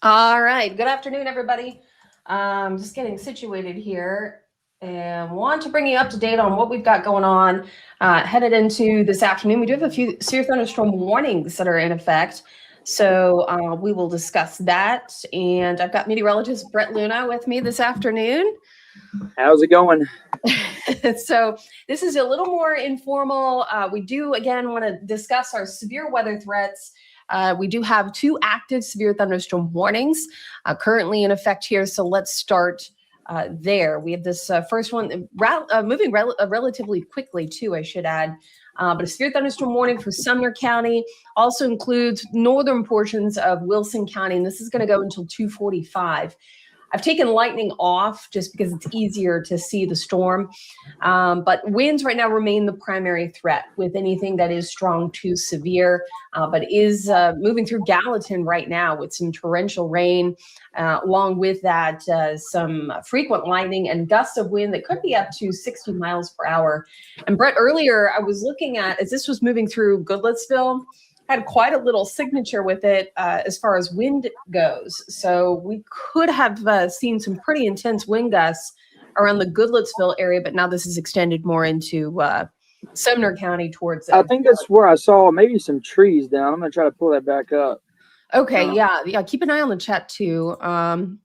All right. Good afternoon, everybody. Just getting situated here and want to bring you up to date on what we've got going on headed into this afternoon. We do have a few severe thunderstorm warnings that are in effect. So we will discuss that. And I've got meteorologist Brett with me this afternoon. How's it going? So this is a little more informal. We do, again, want to discuss our severe weather threats. We do have 2 active severe thunderstorm warnings currently in effect here. So let's start there. We have this first one moving relatively quickly too, I should add. But a severe thunderstorm warning for Sumner County also includes northern portions of Wilson County. And this is going to go until 2:45. I've taken lightning off just because it's easier to see the storm. But winds right now remain the primary threat with anything that is strong to severe, but is moving through Gallatin right now with some torrential rain. Along with that, some frequent lightning and gusts of wind that could be up to 60 miles per hour. And Brett, earlier I was looking at, as this was moving through Goodlettsville, had quite a little signature with it as far as wind goes. So we could have seen some pretty intense wind gusts around the Goodlettsville area, but now this is extended more into Sumner County towards I think that's where I saw maybe some trees down. I'm going to try to pull that back up. Okay, yeah. Keep an eye on the chat too.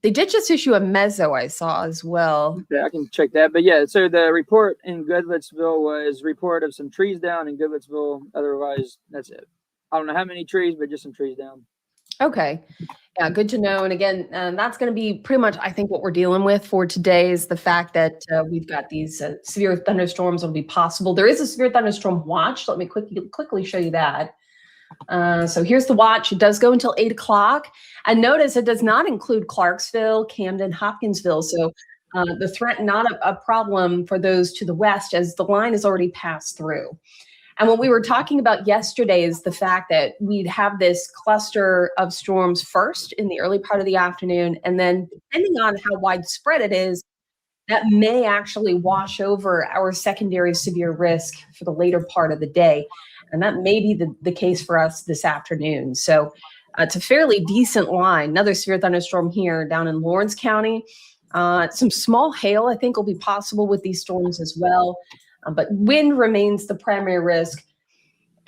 They did just issue a mezzo I saw as well. Okay, I can check that. But yeah, so the report in Goodlettsville was report of some trees down in Goodlettsville. Otherwise, that's it. I don't know how many trees, but just some trees down. Okay. Yeah, good to know. And again, that's going to be pretty much, I think, what we're dealing with for today is the fact that we've got these severe thunderstorms will be possible. There is a severe thunderstorm watch. Let me quickly show you that. So here's the watch. It does go until 8 o'clock. And notice it does not include Clarksville, Camden, Hopkinsville. So the threat, not a problem for those to the west as the line is already passed through. And what we were talking about yesterday is the fact that we'd have this cluster of storms first in the early part of the afternoon. And then depending on how widespread it is, that may actually wash over our secondary severe risk for the later part of the day. And that may be the case for us this afternoon. So it's a fairly decent line. Another severe thunderstorm here down in Lawrence County. Some small hail, I think, will be possible with these storms as well. But wind remains the primary risk.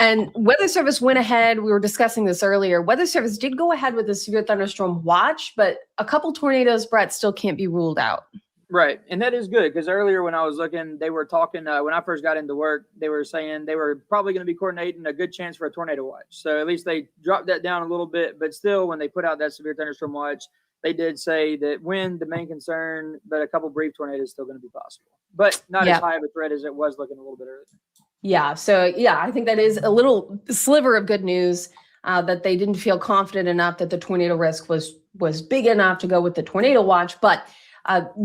And Weather Service went ahead. We were discussing this earlier. Weather Service did go ahead with the severe thunderstorm watch, but a couple tornadoes, Brett, still can't be ruled out. Right. And that is good because earlier when I was looking, they were talking, when I first got into work, they were saying they were probably going to be coordinating a good chance for a tornado watch. So at least they dropped that down a little bit. But still, when they put out that severe thunderstorm watch, they did say that wind, the main concern, but a couple brief tornadoes is still going to be possible. But not as high of a threat as it was looking a little bit earlier. Yeah. So, I think that is a little sliver of good news that they didn't feel confident enough that the tornado risk was big enough to go with the tornado watch. But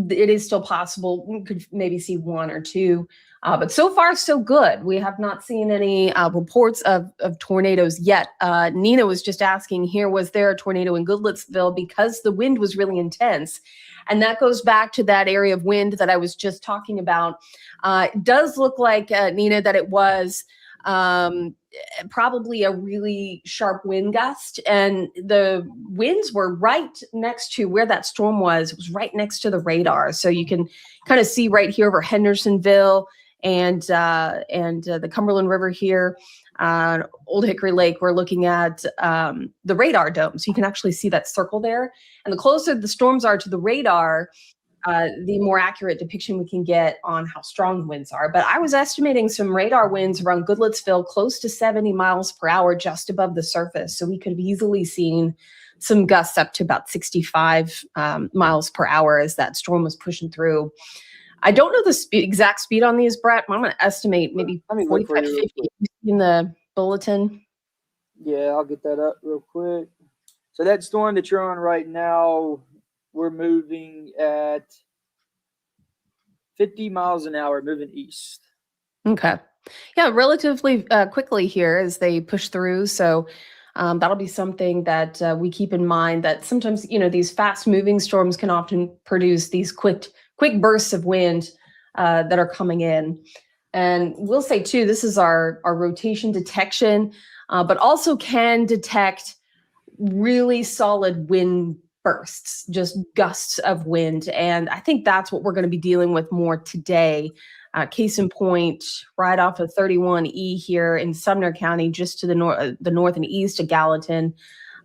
it is still possible. We could maybe see 1 or 2. But so far, so good. We have not seen any reports of tornadoes yet. Nina was just asking here, was there a tornado in Goodlettsville because the wind was really intense? And that goes back to that area of wind that I was just talking about. It does look like, Nina, that it was probably a really sharp wind gust. And the winds were right next to where that storm was. It was right next to the radar. So you can kind of see right here over Hendersonville and the Cumberland River here, Old Hickory Lake, we're looking at the radar dome. So you can actually see that circle there. And the closer the storms are to the radar, the more accurate depiction we can get on how strong the winds are. But I was estimating some radar winds around Goodlettsville close to 70 miles per hour just above the surface. So we could have easily seen some gusts up to about 65 miles per hour as that storm was pushing through. I don't know the exact speed on these, Brett. I'm going to estimate maybe Let me look 45, for you 50 in the bulletin. Yeah, I'll get that up real quick. So that storm that you're on right now, we're moving at 50 miles an hour, moving east. Okay. Yeah, relatively quickly here as they push through. So that'll be something that we keep in mind, that sometimes, these fast moving storms can often produce these quick bursts of wind that are coming in. And we'll say too, this is our rotation detection, but also can detect really solid wind bursts, just gusts of wind. And I think that's what we're going to be dealing with more today. Case in point, right off of 31E here in Sumner County, just to the north and east of Gallatin.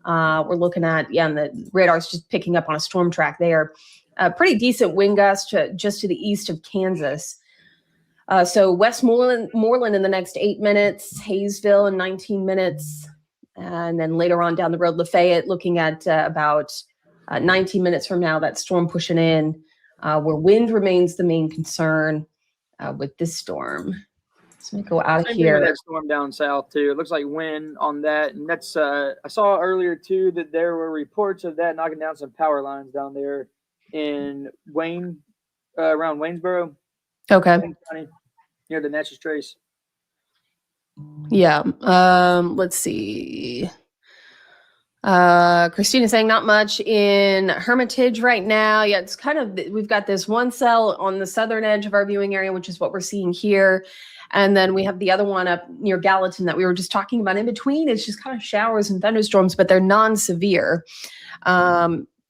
We're looking at, and the radar's just picking up on a storm track there. Pretty decent wind gust just to the east of Kansas. So Westmoreland in the next 8 minutes, Hayesville in 19 minutes, and then later on down the road, Lafayette, looking at about 19 minutes from now, that storm pushing in, where wind remains the main concern with this storm. So let me go out of Same here. thing with that storm down south too. It looks like wind on that, and that's. I saw earlier too that there were reports of that knocking down some power lines down there in Wayne, around Waynesboro. Okay. Wayne County, near the Natchez Trace. Yeah. Let's see. Christina's saying not much in Hermitage right now. Yeah, it's kind of, we've got this one cell on the southern edge of our viewing area, which is what we're seeing here. And then we have the other one up near Gallatin that we were just talking about. In between, it's just kind of showers and thunderstorms, but they're non-severe.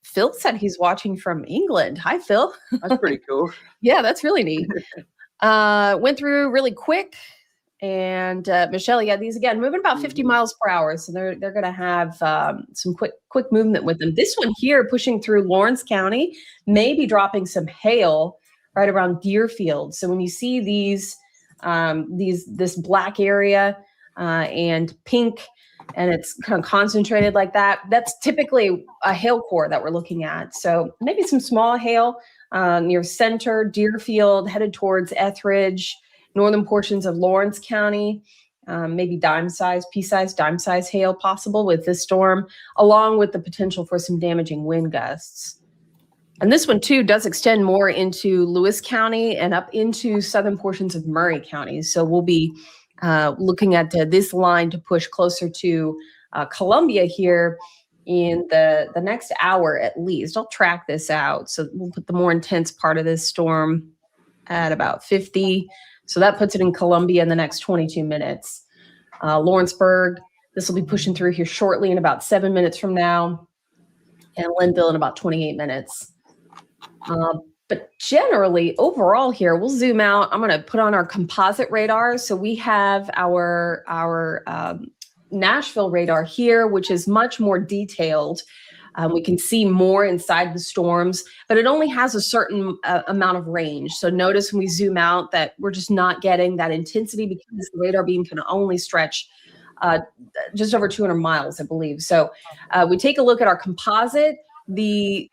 Phil said he's watching from England. Hi, Phil. That's pretty cool. Yeah, that's really neat. Went through really quick. And Michelle, yeah, these again moving about 50 miles per hour, so they're going to have some quick movement with them. This one here pushing through Lawrence County, maybe dropping some hail right around Deerfield. So when you see this black area and pink, and it's kind of concentrated like that, that's typically a hail core that we're looking at. So maybe some small hail near Center, Deerfield, headed towards Etheridge, northern portions of Lawrence County, maybe pea-sized, dime-sized hail possible with this storm, along with the potential for some damaging wind gusts. And this one too does extend more into Lewis County and up into southern portions of Murray County. So we'll be looking at this line to push closer to Columbia here in the next hour at least. I'll track this out. So we'll put the more intense part of this storm at about 50. So that puts it in Columbia in the next 22 minutes. Lawrenceburg, this will be pushing through here shortly in about 7 minutes from now. And Linville in about 28 minutes. But generally, overall here, we'll zoom out. I'm going to put on our composite radar. So we have our Nashville radar here, which is much more detailed. We can see more inside the storms, but it only has a certain amount of range. So notice when we zoom out that we're just not getting that intensity because the radar beam can only stretch just over 200 miles, I believe. So we take a look at our composite. The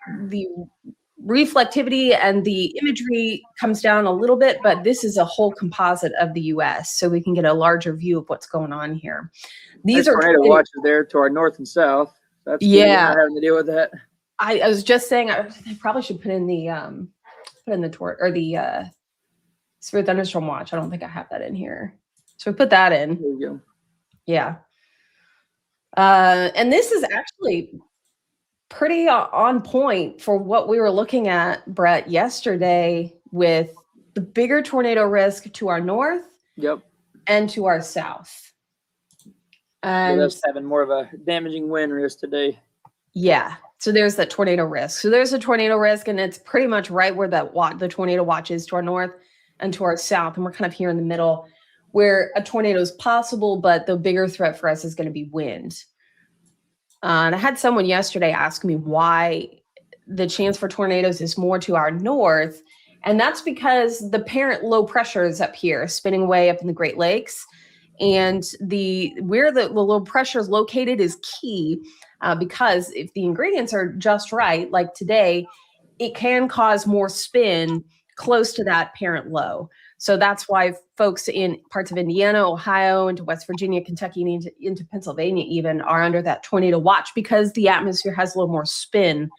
reflectivity and the imagery comes down a little bit, but this is a whole composite of the U.S., so we can get a larger view of what's going on here. These are tornado watches there to our north and south. That's yeah, having to deal with that. I was just saying I probably should put in the severe thunderstorm watch. I don't think I have that in here, so we put that in. There you go. Yeah, and this is actually pretty on point for what we were looking at, Brett, yesterday with the bigger tornado risk to our north. Yep. And to our south. And us having more of a damaging wind risk today. Yeah. So there's that tornado risk. So there's a tornado risk, and it's pretty much right where the tornado watch is to our north and to our south. And we're kind of here in the middle where a tornado is possible, but the bigger threat for us is going to be wind. And I had someone yesterday ask me why the chance for tornadoes is more to our north. And that's because the parent low pressure is up here, spinning away up in the Great Lakes. And where the low pressure is located is key because if the ingredients are just right, like today, it can cause more spin close to that parent low. So that's why folks in parts of Indiana, Ohio, into West Virginia, Kentucky, and into Pennsylvania even are under that tornado watch, because the atmosphere has a little more spin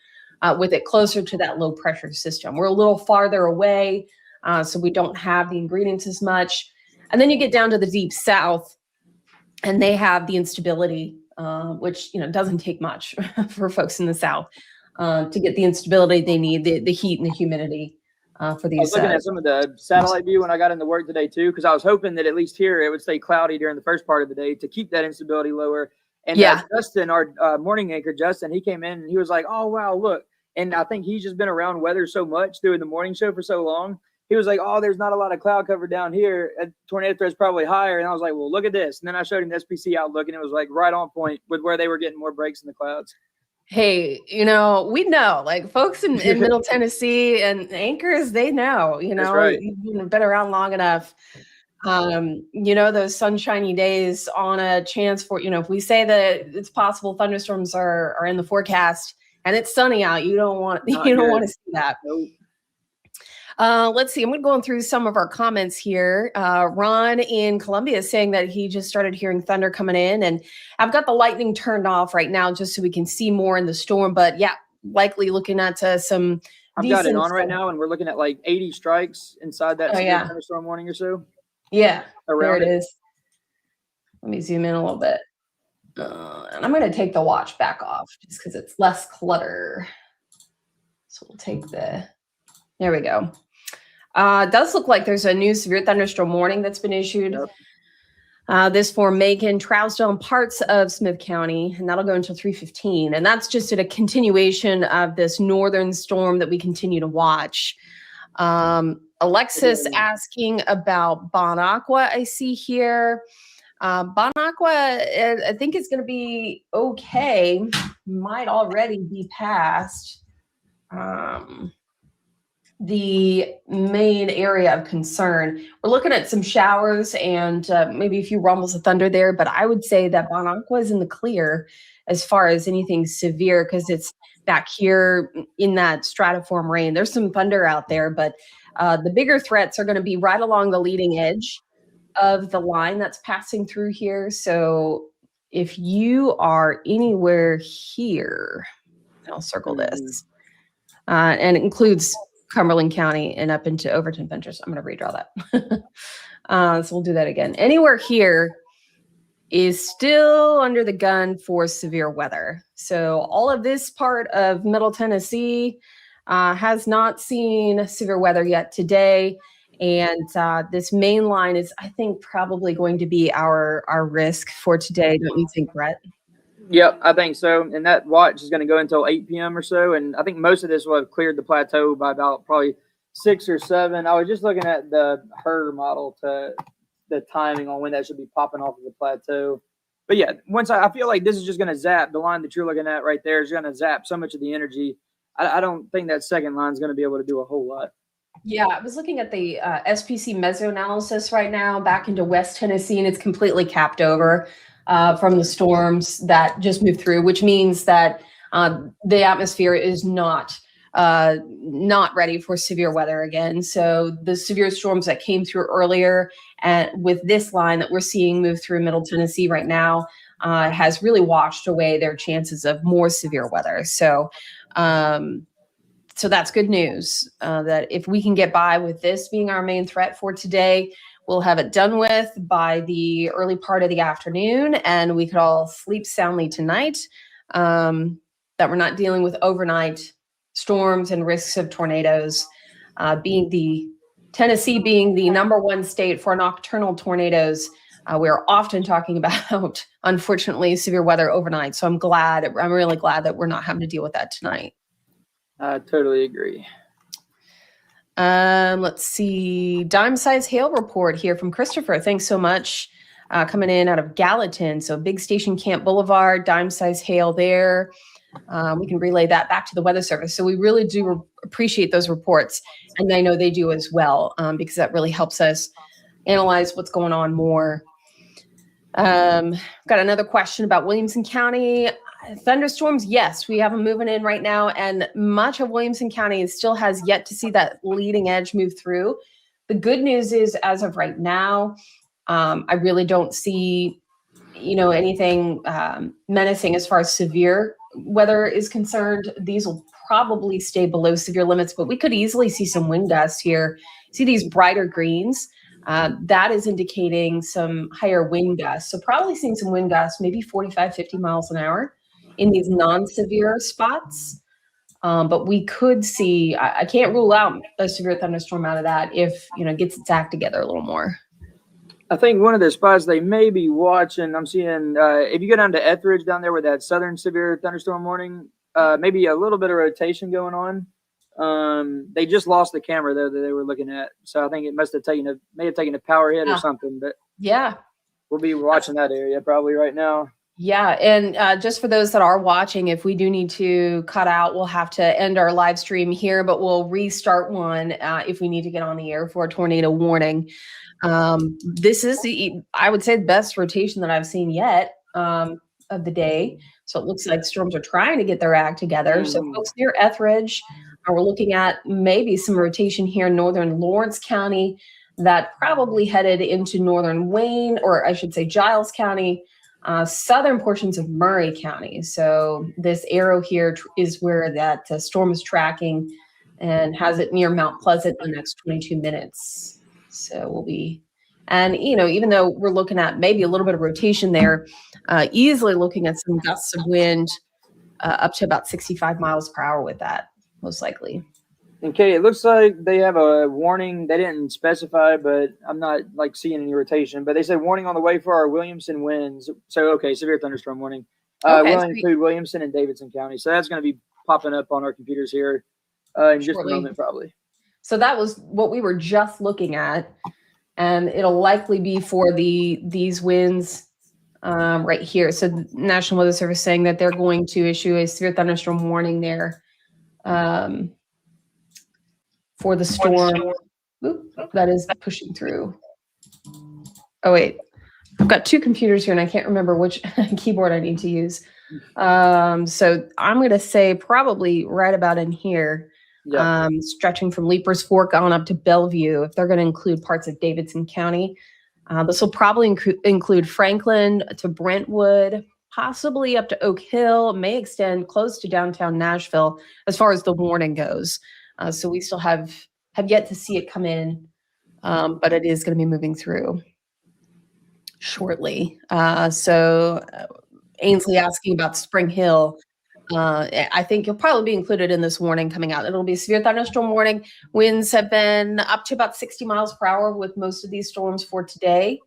with it closer to that low pressure system. We're a little farther away, so we don't have the ingredients as much. And then you get down to the deep south, and they have the instability, which doesn't take much for folks in the south to get the instability they need, the heat and the humidity for these. I was looking at some of the satellite view when I got into work today too, because I was hoping that at least here it would stay cloudy during the first part of the day to keep that instability lower. And Justin, our morning anchor, Justin, he came in and he was like, "Oh wow, look!" And I think he's just been around weather so much doing the morning show for so long. He was like, "Oh, there's not a lot of cloud cover down here. Tornado threat's probably higher." And I was like, "Well, look at this." And then I showed him the SPC outlook, and it was like right on point with where they were getting more breaks in the clouds. Hey, we know, like folks in Middle Tennessee and anchors, they know, That's right. You've been around long enough. Those sunshiny days on a chance for, if we say that it's possible thunderstorms are in the forecast and it's sunny out, you don't want to see that. Nope. Let's see. I'm going through some of our comments here. Ron in Columbia is saying that he just started hearing thunder coming in, and I've got the lightning turned off right now just so we can see more in the storm. But yeah, likely looking at some. I've got it on right now, and we're looking at like 80 strikes inside that thunderstorm warning or so. Yeah, there it is. Let me zoom in a little bit, and I'm going to take the watch back off just because it's less clutter. So we'll take there we go. It does look like there's a new severe thunderstorm warning that's been issued. Yep. This for Macon, Trousdale, and parts of Smith County, and that'll go until 3:15. And that's just a continuation of this northern storm that we continue to watch. Alexis asking about Bon Aqua, I see here. Bon Aqua, I think it's going to be okay. Might already be past the main area of concern. We're looking at some showers and maybe a few rumbles of thunder there, but I would say that Bon Aqua is in the clear as far as anything severe, because it's back here in that stratiform rain. There's some thunder out there, but the bigger threats are going to be right along the leading edge of the line that's passing through here. So if you are anywhere here, I'll circle this, and it includes Cumberland County and up into Overton Ventures. I'm going to redraw that. So we'll do that again. Anywhere here is still under the gun for severe weather. So all of this part of Middle Tennessee has not seen severe weather yet today. And this main line is, I think, probably going to be our risk for today. Don't you think, Brett? Yep, I think so. And that watch is going to go until 8 p.m. or so. And I think most of this will have cleared the plateau by about probably 6 or 7. I was just looking at the HER model to the timing on when that should be popping off of the plateau. But yeah, once I feel like this is just going to zap, the line that you're looking at right there is going to zap so much of the energy. I don't think that second line is going to be able to do a whole lot. Yeah, I was looking at the SPC meso analysis right now back into West Tennessee, and it's completely capped over from the storms that just moved through, which means that the atmosphere is not ready for severe weather again. So the severe storms that came through earlier, and with this line that we're seeing move through Middle Tennessee right now, has really washed away their chances of more severe weather. So that's good news, that if we can get by with this being our main threat for today, we'll have it done with by the early part of the afternoon, and we could all sleep soundly tonight, that we're not dealing with overnight storms and risks of tornadoes. Tennessee being the #1 state for nocturnal tornadoes, we're often talking about, unfortunately, severe weather overnight. So I'm really glad that we're not having to deal with that tonight. I totally agree. Let's see. Dime size hail report here from Christopher. Thanks so much. Coming in out of Gallatin. So Big Station Camp Boulevard, dime size hail there. We can relay that back to the Weather Service. So we really do appreciate those reports. And I know they do as well, because that really helps us analyze what's going on more. Got another question about Williamson County. Thunderstorms, yes, we have them moving in right now, and much of Williamson County still has yet to see that leading edge move through. The good news is, as of right now, I really don't see, anything menacing as far as severe weather is concerned. These will probably stay below severe limits, but we could easily see some wind gusts here. See these brighter greens? That is indicating some higher wind gusts. So probably seeing some wind gusts, maybe 45, 50 miles an hour in these non-severe spots. But we could see, I can't rule out a severe thunderstorm out of that if, it gets its act together a little more. I think one of the spots they may be watching, I'm seeing, if you go down to Etheridge down there with that southern severe thunderstorm warning, maybe a little bit of rotation going on. They just lost the camera though that they were looking at, so I think it may have taken a power hit or something. But yeah, we'll be watching that area probably right now. Yeah, and just for those that are watching, if we do need to cut out, we'll have to end our live stream here, but we'll restart one if we need to get on the air for a tornado warning. This is I would say, the best rotation that I've seen yet of the day. So it looks like storms are trying to get their act together. So folks near Etheridge, we're looking at maybe some rotation here in northern Lawrence County that probably headed into northern Wayne, or I should say Giles County, southern portions of Murray County. So this arrow here is where that storm is tracking and has it near Mount Pleasant in the next 22 minutes. So we'll be, and even though we're looking at maybe a little bit of rotation there, easily looking at some gusts of wind up to about 65 miles per hour with that, most likely. Okay, it looks like they have a warning. They didn't specify, but I'm not seeing any rotation. But they said warning on the way for our Williamson winds. So severe thunderstorm warning. Will include Williamson and Davidson County. So that's going to be popping up on our computers here in just a moment, probably. So that was what we were just looking at, and it'll likely be for these winds right here. So the National Weather Service saying that they're going to issue a severe thunderstorm warning there. For the storm that is pushing through. Oh, wait. I've got two computers here, and I can't remember which keyboard I need to use. So I'm going to say probably right about in here, stretching from Leapers Fork on up to Bellevue, if they're going to include parts of Davidson County. This will probably include Franklin to Brentwood, possibly up to Oak Hill, may extend close to downtown Nashville as far as the warning goes. So we still have yet to see it come in, but it is going to be moving through shortly. So Ainsley asking about Spring Hill. I think you'll probably be included in this warning coming out. It'll be a severe thunderstorm warning. Winds have been up to about 60 miles per hour with most of these storms for today.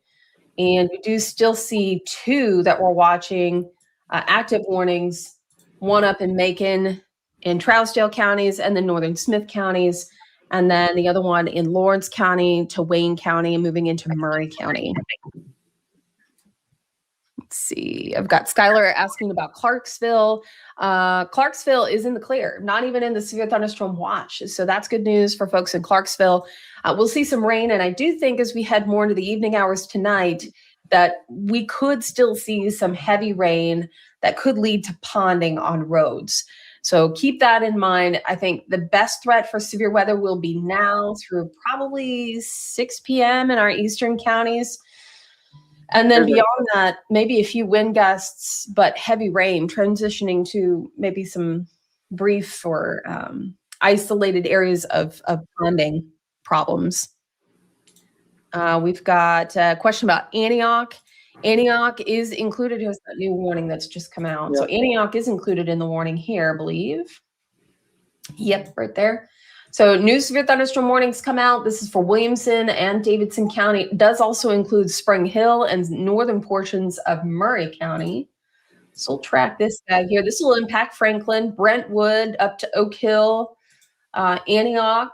And we do still see two that we're watching active warnings, one up in Macon in Trousdale counties and the northern Smith counties, and then the other one in Lawrence County to Wayne County and moving into Murray County. Let's see. I've got Skylar asking about Clarksville. Clarksville is in the clear, not even in the severe thunderstorm watch. So that's good news for folks in Clarksville. We'll see some rain, and I do think as we head more into the evening hours tonight that we could still see some heavy rain that could lead to ponding on roads. So keep that in mind. I think the best threat for severe weather will be now through probably 6 p.m. in our eastern counties. And then beyond that, maybe a few wind gusts, but heavy rain transitioning to maybe some brief or isolated areas of ponding problems. We've got a question about Antioch. Antioch is included as that new warning that's just come out. Yep. So Antioch is included in the warning here, I believe. Yep, right there. So new severe thunderstorm warnings come out. This is for Williamson and Davidson County. It does also include Spring Hill and northern portions of Murray County. So we'll track this guy here. This will impact Franklin, Brentwood, up to Oak Hill, Antioch,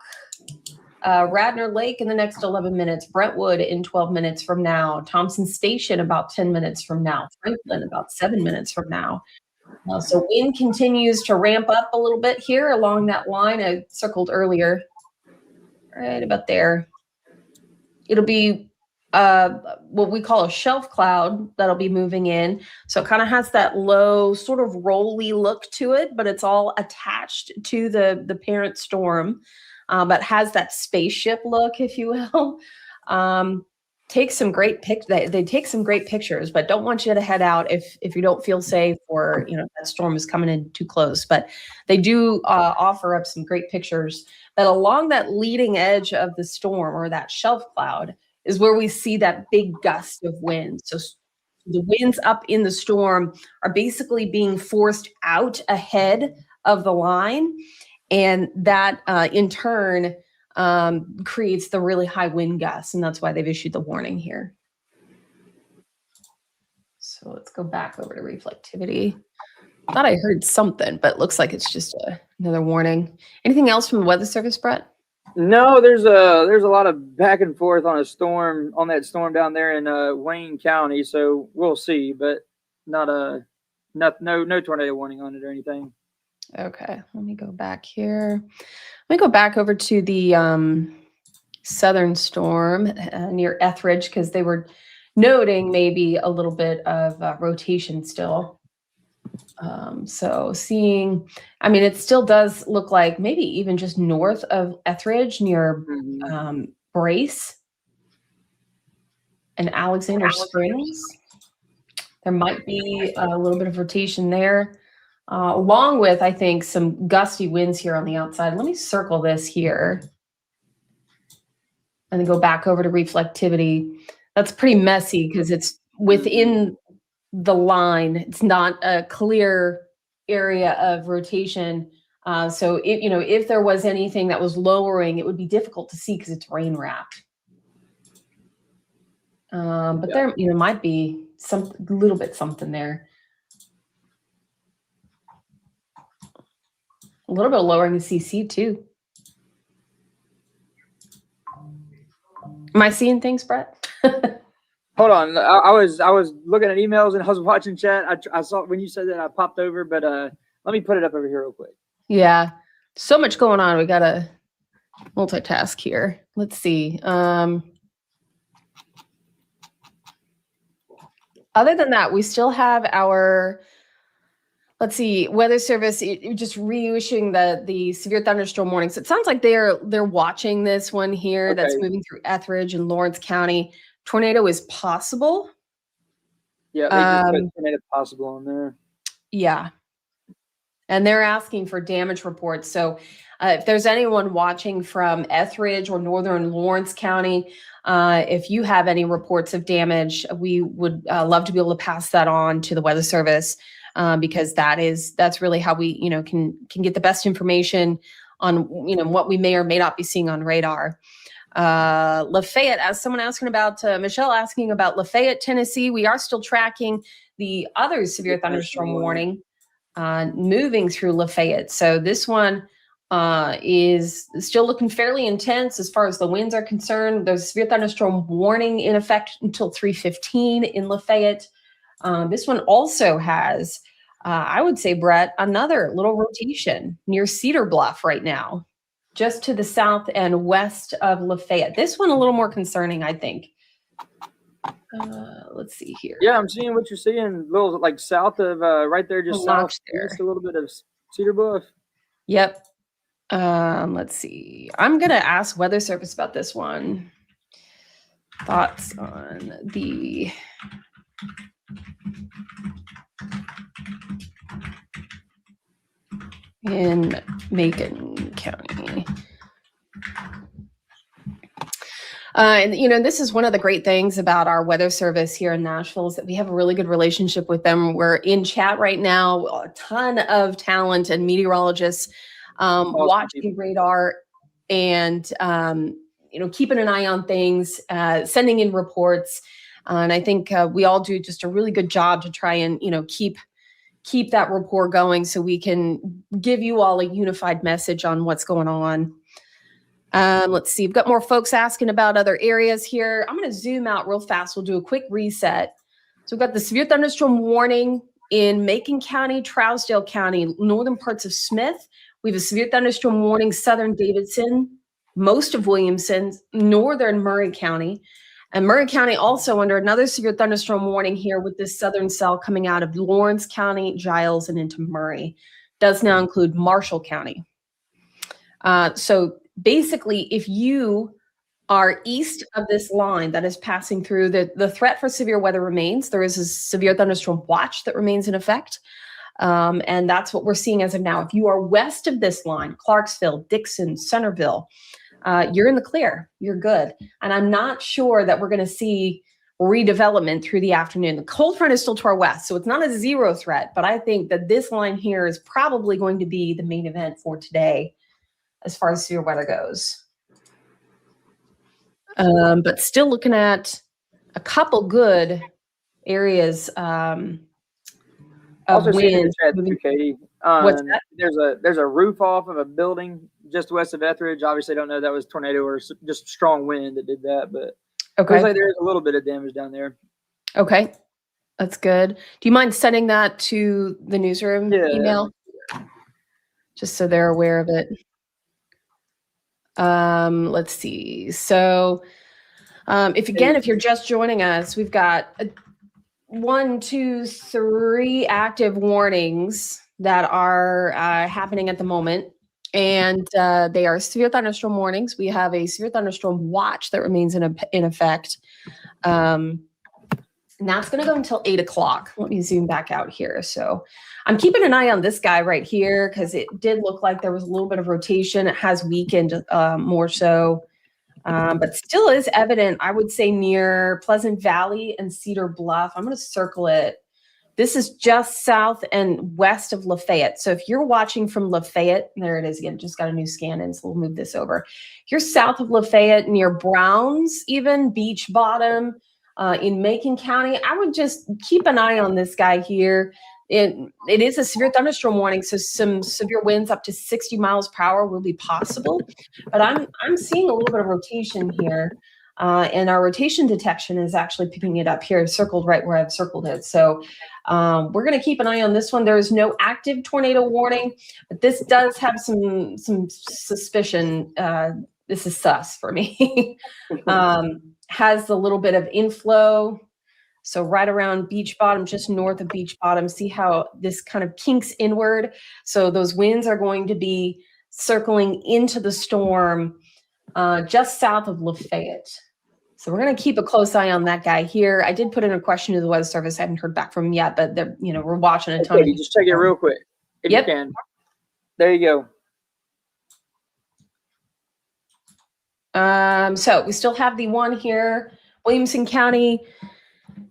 Radnor Lake in the next 11 minutes, Brentwood in 12 minutes from now, Thompson Station about 10 minutes from now, Franklin about 7 minutes from now. So wind continues to ramp up a little bit here along that line I circled earlier, right about there. It'll be what we call a shelf cloud that'll be moving in. So it kind of has that low, sort of rolly look to it, but it's all attached to the parent storm, but has that spaceship look, if you will. Take some great they take some great pictures, but don't want you to head out if you don't feel safe, or that storm is coming in too close. But they do offer up some great pictures that along that leading edge of the storm, or that shelf cloud, is where we see that big gust of wind. So the winds up in the storm are basically being forced out ahead of the line, and that in turn creates the really high wind gusts, and that's why they've issued the warning here. So let's go back over to reflectivity. Thought I heard something, but it looks like it's just another warning. Anything else from the Weather Service, Brett? No, there's a lot of back and forth on that storm down there in Wayne County, so we'll see, but no tornado warning on it or anything. Okay, let me go back here. Let me go back over to the southern storm near Etheridge, because they were noting maybe a little bit of rotation still. So seeing, I mean, it still does look like maybe even just north of Etheridge near Brace and Alexander Springs. There might be a little bit of rotation there, along with, I think, some gusty winds here on the outside. Let me circle this here and then go back over to reflectivity. That's pretty messy because it's within the line. It's not a clear area of rotation. So if there was anything that was lowering, it would be difficult to see because it's rain wrapped. But there might be a little bit something there. A little bit of lowering the CC too. Am I seeing things, Brett? Hold on, I was looking at emails and I was watching chat. I saw when you said that, I popped over, but let me put it up over here real quick. Yeah, so much going on. We gotta multitask here. Let's see. Other than that, we still have our, let's see, Weather Service just reissuing the severe thunderstorm warnings. It sounds like they're watching this one here that's moving through Etheridge and Lawrence County. Tornado is possible. Yeah, they just put tornado possible on there. Yeah. And they're asking for damage reports. So if there's anyone watching from Etheridge or northern Lawrence County, if you have any reports of damage, we would love to be able to pass that on to the Weather Service, because that's really how we can get the best information on what we may or may not be seeing on radar. Lafayette, as someone asking about, Michelle asking about Lafayette, Tennessee, we are still tracking the other severe thunderstorm warning moving through Lafayette. So this one is still looking fairly intense as far as the winds are concerned. There's a severe thunderstorm warning in effect until 3:15 in Lafayette. This one also has, I would say, Brett, another little rotation near Cedar Bluff right now, just to the south and west of Lafayette. This one a little more concerning, I think. Let's see here. Yeah, I'm seeing what you're seeing, a little like south of right there, just south there. Just a little bit of Cedar Bluff. Yep. Let's see. I'm gonna ask Weather Service about this one. Thoughts on the in Macon County. And this is one of the great things about our Weather Service here in Nashville, is that we have a really good relationship with them. We're in chat right now, a ton of talent and meteorologists watching radar and keeping an eye on things, sending in reports. And I think we all do just a really good job to try and keep that rapport going, so we can give you all a unified message on what's going on. Let's see, we've got more folks asking about other areas here. I'm going to zoom out real fast. We'll do a quick reset. So we've got the severe thunderstorm warning in Macon County, Trousdale County, northern parts of Smith. We have a severe thunderstorm warning, southern Davidson, most of Williamson, northern Murray County, And Murray County also under another severe thunderstorm warning here with this southern cell coming out of Lawrence County, Giles, and into Murray. Does now include Marshall County. So basically, if you are east of this line that is passing through, the threat for severe weather remains. There is a severe thunderstorm watch that remains in effect. And that's what we're seeing as of now. If you are west of this line, Clarksville, Dixon, Centerville, you're in the clear. You're good. And I'm not sure that we're going to see redevelopment through the afternoon. The cold front is still to our west, so it's not a zero threat. But I think that this line here is probably going to be the main event for today as far as severe weather goes. But still looking at a couple good areas of wind. Katie. What's that? There's a roof off of a building just west of Etheridge. Obviously, don't know if that was tornado or just strong wind that did that, but okay, looks like there's a little bit of damage down there. Okay, that's good. Do you mind sending that to the newsroom email, just so they're aware of it? Let's see. So, if you're just joining us, we've got 1, 2, 3 active warnings that are happening at the moment, and they are severe thunderstorm warnings. We have a severe thunderstorm watch that remains in effect, and that's going to go until 8 o'clock. Let me zoom back out here. So I'm keeping an eye on this guy right here because it did look like there was a little bit of rotation. It has weakened more so, but still is evident, I would say, near Pleasant Valley and Cedar Bluff. I'm going to circle it. This is just south and west of Lafayette. So if you're watching from Lafayette, there it is again, just got a new scan in, so we'll move this over. You're south of Lafayette near Browns, even Beach Bottom, in Macon County, I would just keep an eye on this guy here. It is a severe thunderstorm warning, so some severe winds up to 60 miles per hour will be possible. But I'm seeing a little bit of rotation here, and our rotation detection is actually picking it up here, circled right where I've circled it. So we're going to keep an eye on this one. There is no active tornado warning, but this does have some suspicion. This is sus for me. Has a little bit of inflow. So right around Beach Bottom, just north of Beach Bottom, see how this kind of kinks inward. So those winds are going to be circling into the storm just south of Lafayette. So we're going to keep a close eye on that guy here. I did put in a question to the Weather Service. I haven't heard back from him yet, but we're watching a ton. Okay, just check it real quick if you can. There you go. So we still have the one here, Williamson County,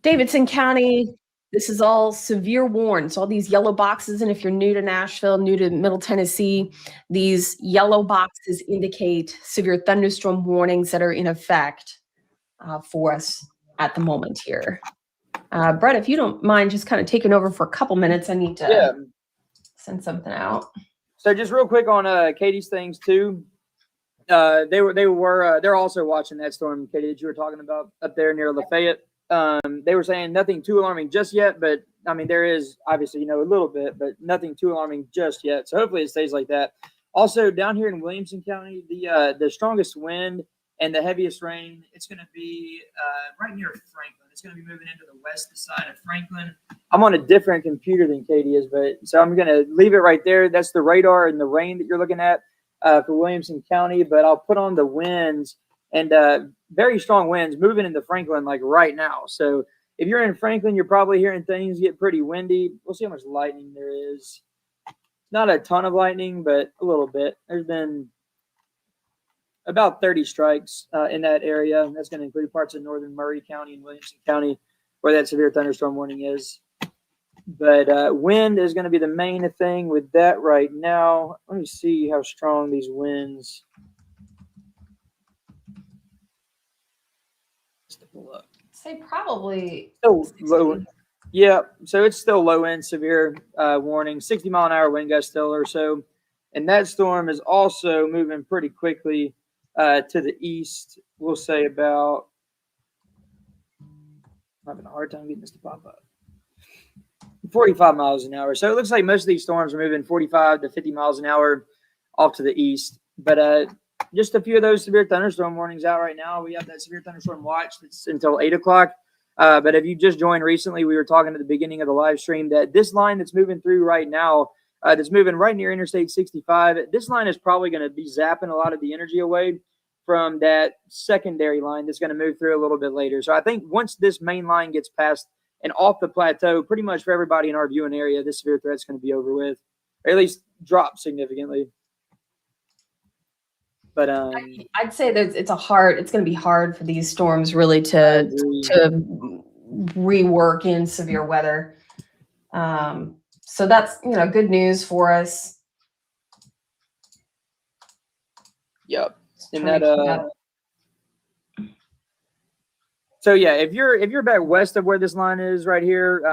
Davidson County. This is all severe warns, all these yellow boxes. And if you're new to Nashville, new to Middle Tennessee, these yellow boxes indicate severe thunderstorm warnings that are in effect for us at the moment here. Brett, if you don't mind just kind of taking over for a couple minutes, I need to send something out. So just real quick on Katie's things too. They're also watching that storm, Katie, that you were talking about up there near Lafayette. They were saying nothing too alarming just yet, but I mean, there is obviously, a little bit, but nothing too alarming just yet. So hopefully it stays like that. Also down here in Williamson County, the strongest wind and the heaviest rain, it's going to be right near Franklin. It's going to be moving into the west side of Franklin. I'm on a different computer than Katie is, so I'm going to leave it right there. That's the radar and the rain that you're looking at for Williamson County, but I'll put on the winds and very strong winds moving into Franklin like right now. So if you're in Franklin, you're probably hearing things get pretty windy. We'll see how much lightning there is. Not a ton of lightning, but a little bit. There's been about 30 strikes in that area. That's going to include parts of northern Murray County and Williamson County where that severe thunderstorm warning is. But wind is going to be the main thing with that right now. Let me see how strong these winds. Say probably still low. Yeah, so it's still low end severe warning, 60 mile an hour wind gust still or so. And that storm is also moving pretty quickly to the east. We'll say about, I'm having a hard time getting this to pop up, 45 miles an hour. So it looks like most of these storms are moving 45 to 50 miles an hour off to the east. But just a few of those severe thunderstorm warnings out right now. We have that severe thunderstorm watch that's until 8 o'clock. But if you just joined recently, we were talking at the beginning of the live stream that this line that's moving through right now, that's moving right near Interstate 65, this line is probably going to be zapping a lot of the energy away from that secondary line that's going to move through a little bit later. So I think once this main line gets past and off the plateau, pretty much for everybody in our viewing area, this severe threat is going to be over with, or at least drop significantly. But I'd say that it's going to be hard for these storms really to rework in severe weather. So that's, good news for us. Yep. And that so yeah, if you're back west of where this line is right here,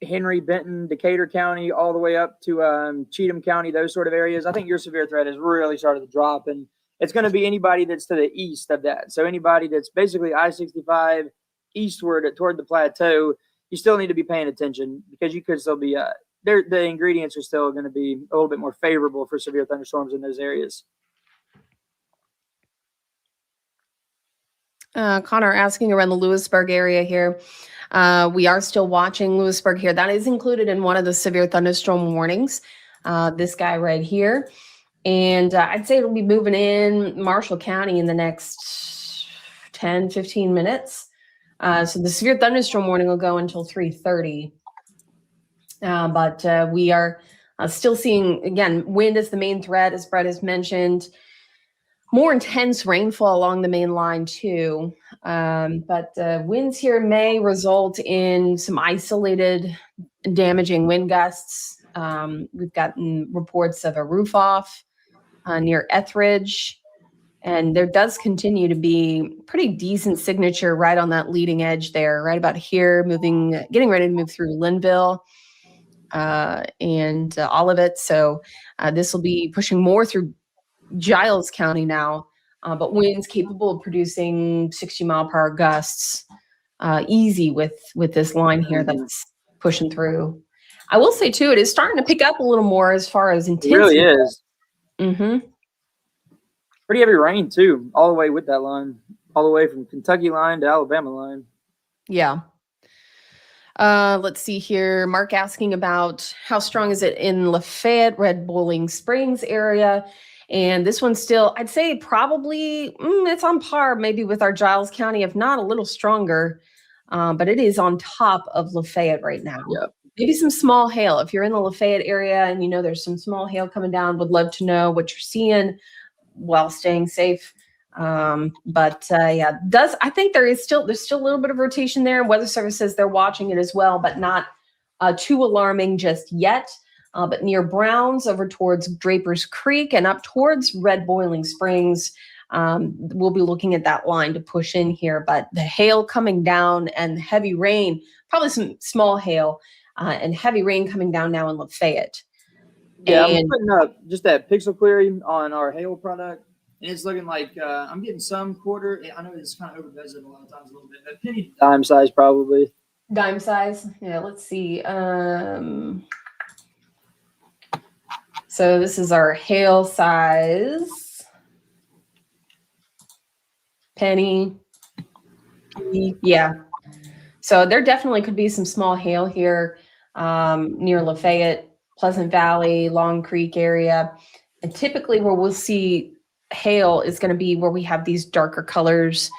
Henry, Benton, Decatur County, all the way up to Cheatham County, those sort of areas, I think your severe threat has really started to drop, and it's going to be anybody that's to the east of that. So anybody that's basically I-65 eastward toward the plateau, you still need to be paying attention because you could still be the ingredients are still going to be a little bit more favorable for severe thunderstorms in those areas. Connor asking around the Lewisburg area here. We are still watching Lewisburg here. That is included in one of the severe thunderstorm warnings. This guy right here. And I'd say it'll be moving in Marshall County in the next 10, 15 minutes. So the severe thunderstorm warning will go until 3:30. But we are still seeing, again, wind is the main threat, as Brett has mentioned. More intense rainfall along the main line too. But winds here may result in some isolated damaging wind gusts. We've gotten reports of a roof off near Etheridge. And there does continue to be pretty decent signature right on that leading edge there, right about here, getting ready to move through Linville and Olivet. So this will be pushing more through Giles County now, but winds capable of producing 60-mile-per-hour gusts easy with this line here that's pushing through. I will say, too, it is starting to pick up a little more as far as intensity. It really is. Mm-hmm. Pretty heavy rain, too, all the way with that line, all the way from Kentucky line to Alabama line. Yeah. Let's see here. Mark asking about how strong is it in Lafayette, Red Bowling Springs area. And this one's still, I'd say probably it's on par maybe with our Giles County, if not a little stronger. But it is on top of Lafayette right now. Yep. Maybe some small hail. If you're in the Lafayette area and there's some small hail coming down, would love to know what you're seeing while staying safe. I think there's still a little bit of rotation there. Weather Service says they're watching it as well, but not too alarming just yet. But near Browns over towards Draper's Creek and up towards Red Boiling Springs, we'll be looking at that line to push in here. But the hail coming down and heavy rain, probably some small hail and heavy rain coming down now in Lafayette. Yeah, I'm putting up just that pixel query on our hail product, and it's looking like I'm getting some quarter. I know it's kind of over-visited a lot of times a little bit, but penny dime size probably. Dime size? Yeah, let's see. So this is our hail size. Penny. Yeah. So there definitely could be some small hail here near Lafayette, Pleasant Valley, Long Creek area. And typically where we'll see hail is going to be where we have these darker colors,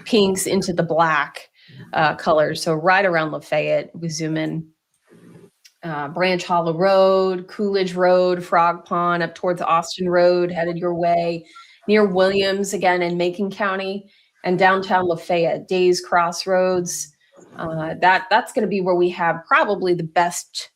pinks into the black colors. So right around Lafayette, we zoom in. Branch Hollow Road, Coolidge Road, Frog Pond, up towards Austin Road, headed your way, near Williams, again in Macon County, and downtown Lafayette, Days Crossroads. That's going to be where we have probably the best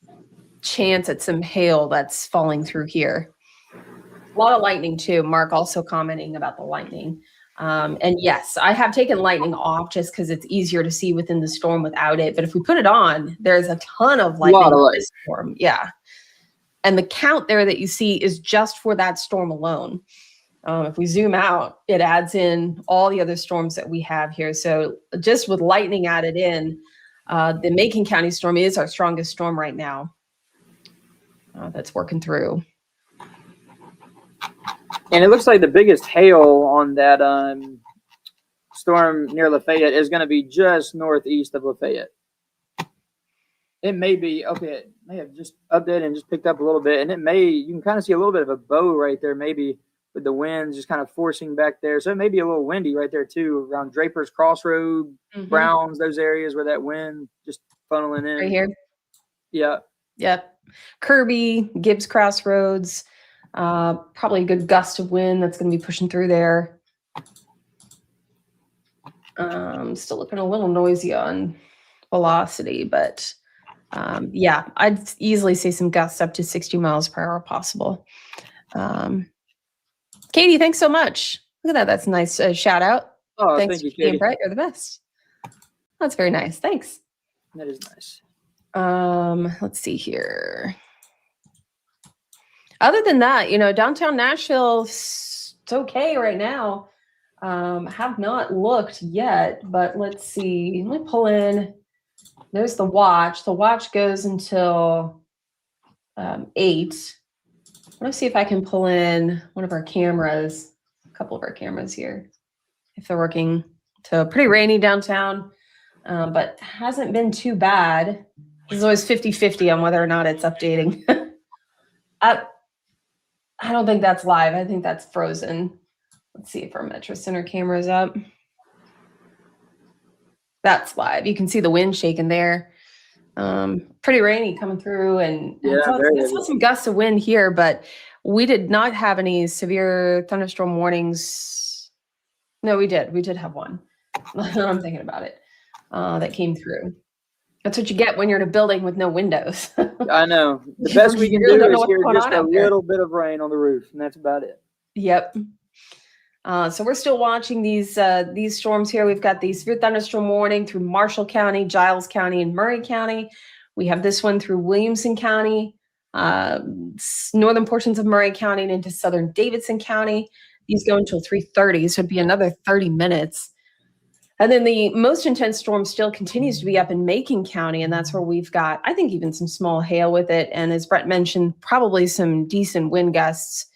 chance at some hail that's falling through here. A lot of lightning too. Mark also commenting about the lightning. And yes, I have taken lightning off just because it's easier to see within the storm without it. But if we put it on, there's a ton of lightning in this storm. Yeah. And the count there that you see is just for that storm alone. If we zoom out, it adds in all the other storms that we have here. So just with lightning added in, the Macon County storm is our strongest storm right now. That's working through. And it looks like the biggest hail on that storm near Lafayette is going to be just northeast of Lafayette. It may be, okay, it may have just updated and just picked up a little bit. And you can kind of see a little bit of a bow right there, maybe with the winds just kind of forcing back there. So it may be a little windy right there too, around Draper's Crossroad, Browns, those areas where that wind just funneling in. Right here. Yeah. Yep. Kirby, Gibbs Crossroads, probably a good gust of wind that's going to be pushing through there. Still looking a little noisy on velocity, but yeah, I'd easily see some gusts up to 60 miles per hour possible. Katie, thanks so much. Look at that. That's a nice shout out. Oh, thanks, thank you, Katie. Katie. Brett, you're the best. That's very nice. Thanks. That is nice. Let's see here. Other than that, downtown Nashville, it's okay right now. Have not looked yet, but let's see. Let me pull in. There's the watch. The watch goes until 8. Let's see if I can pull in one of our cameras, a couple of our cameras here, if they're working. So pretty rainy downtown, but hasn't been too bad. It's always 50-50 on whether or not it's updating. I don't think that's live. I think that's frozen. Let's see if our Metro Center camera is up. That's live. You can see the wind shaking there. Pretty rainy coming through, and saw some gusts of wind here, but we did not have any severe thunderstorm warnings. No, we did. We did have one. I'm thinking about it. That came through. That's what you get when you're in a building with no windows. I know. The best we can do is hear just a little bit of rain on the roof, and that's about it. Yep. So we're still watching these storms here. We've got the severe thunderstorm warning through Marshall County, Giles County, and Murray County. We have this one through Williamson County, northern portions of Murray County, and into southern Davidson County. These go until 3:30, so it'd be another 30 minutes. And then the most intense storm still continues to be up in Macon County, and that's where we've got, I think, even some small hail with it. And as Brett mentioned, probably some decent wind gusts.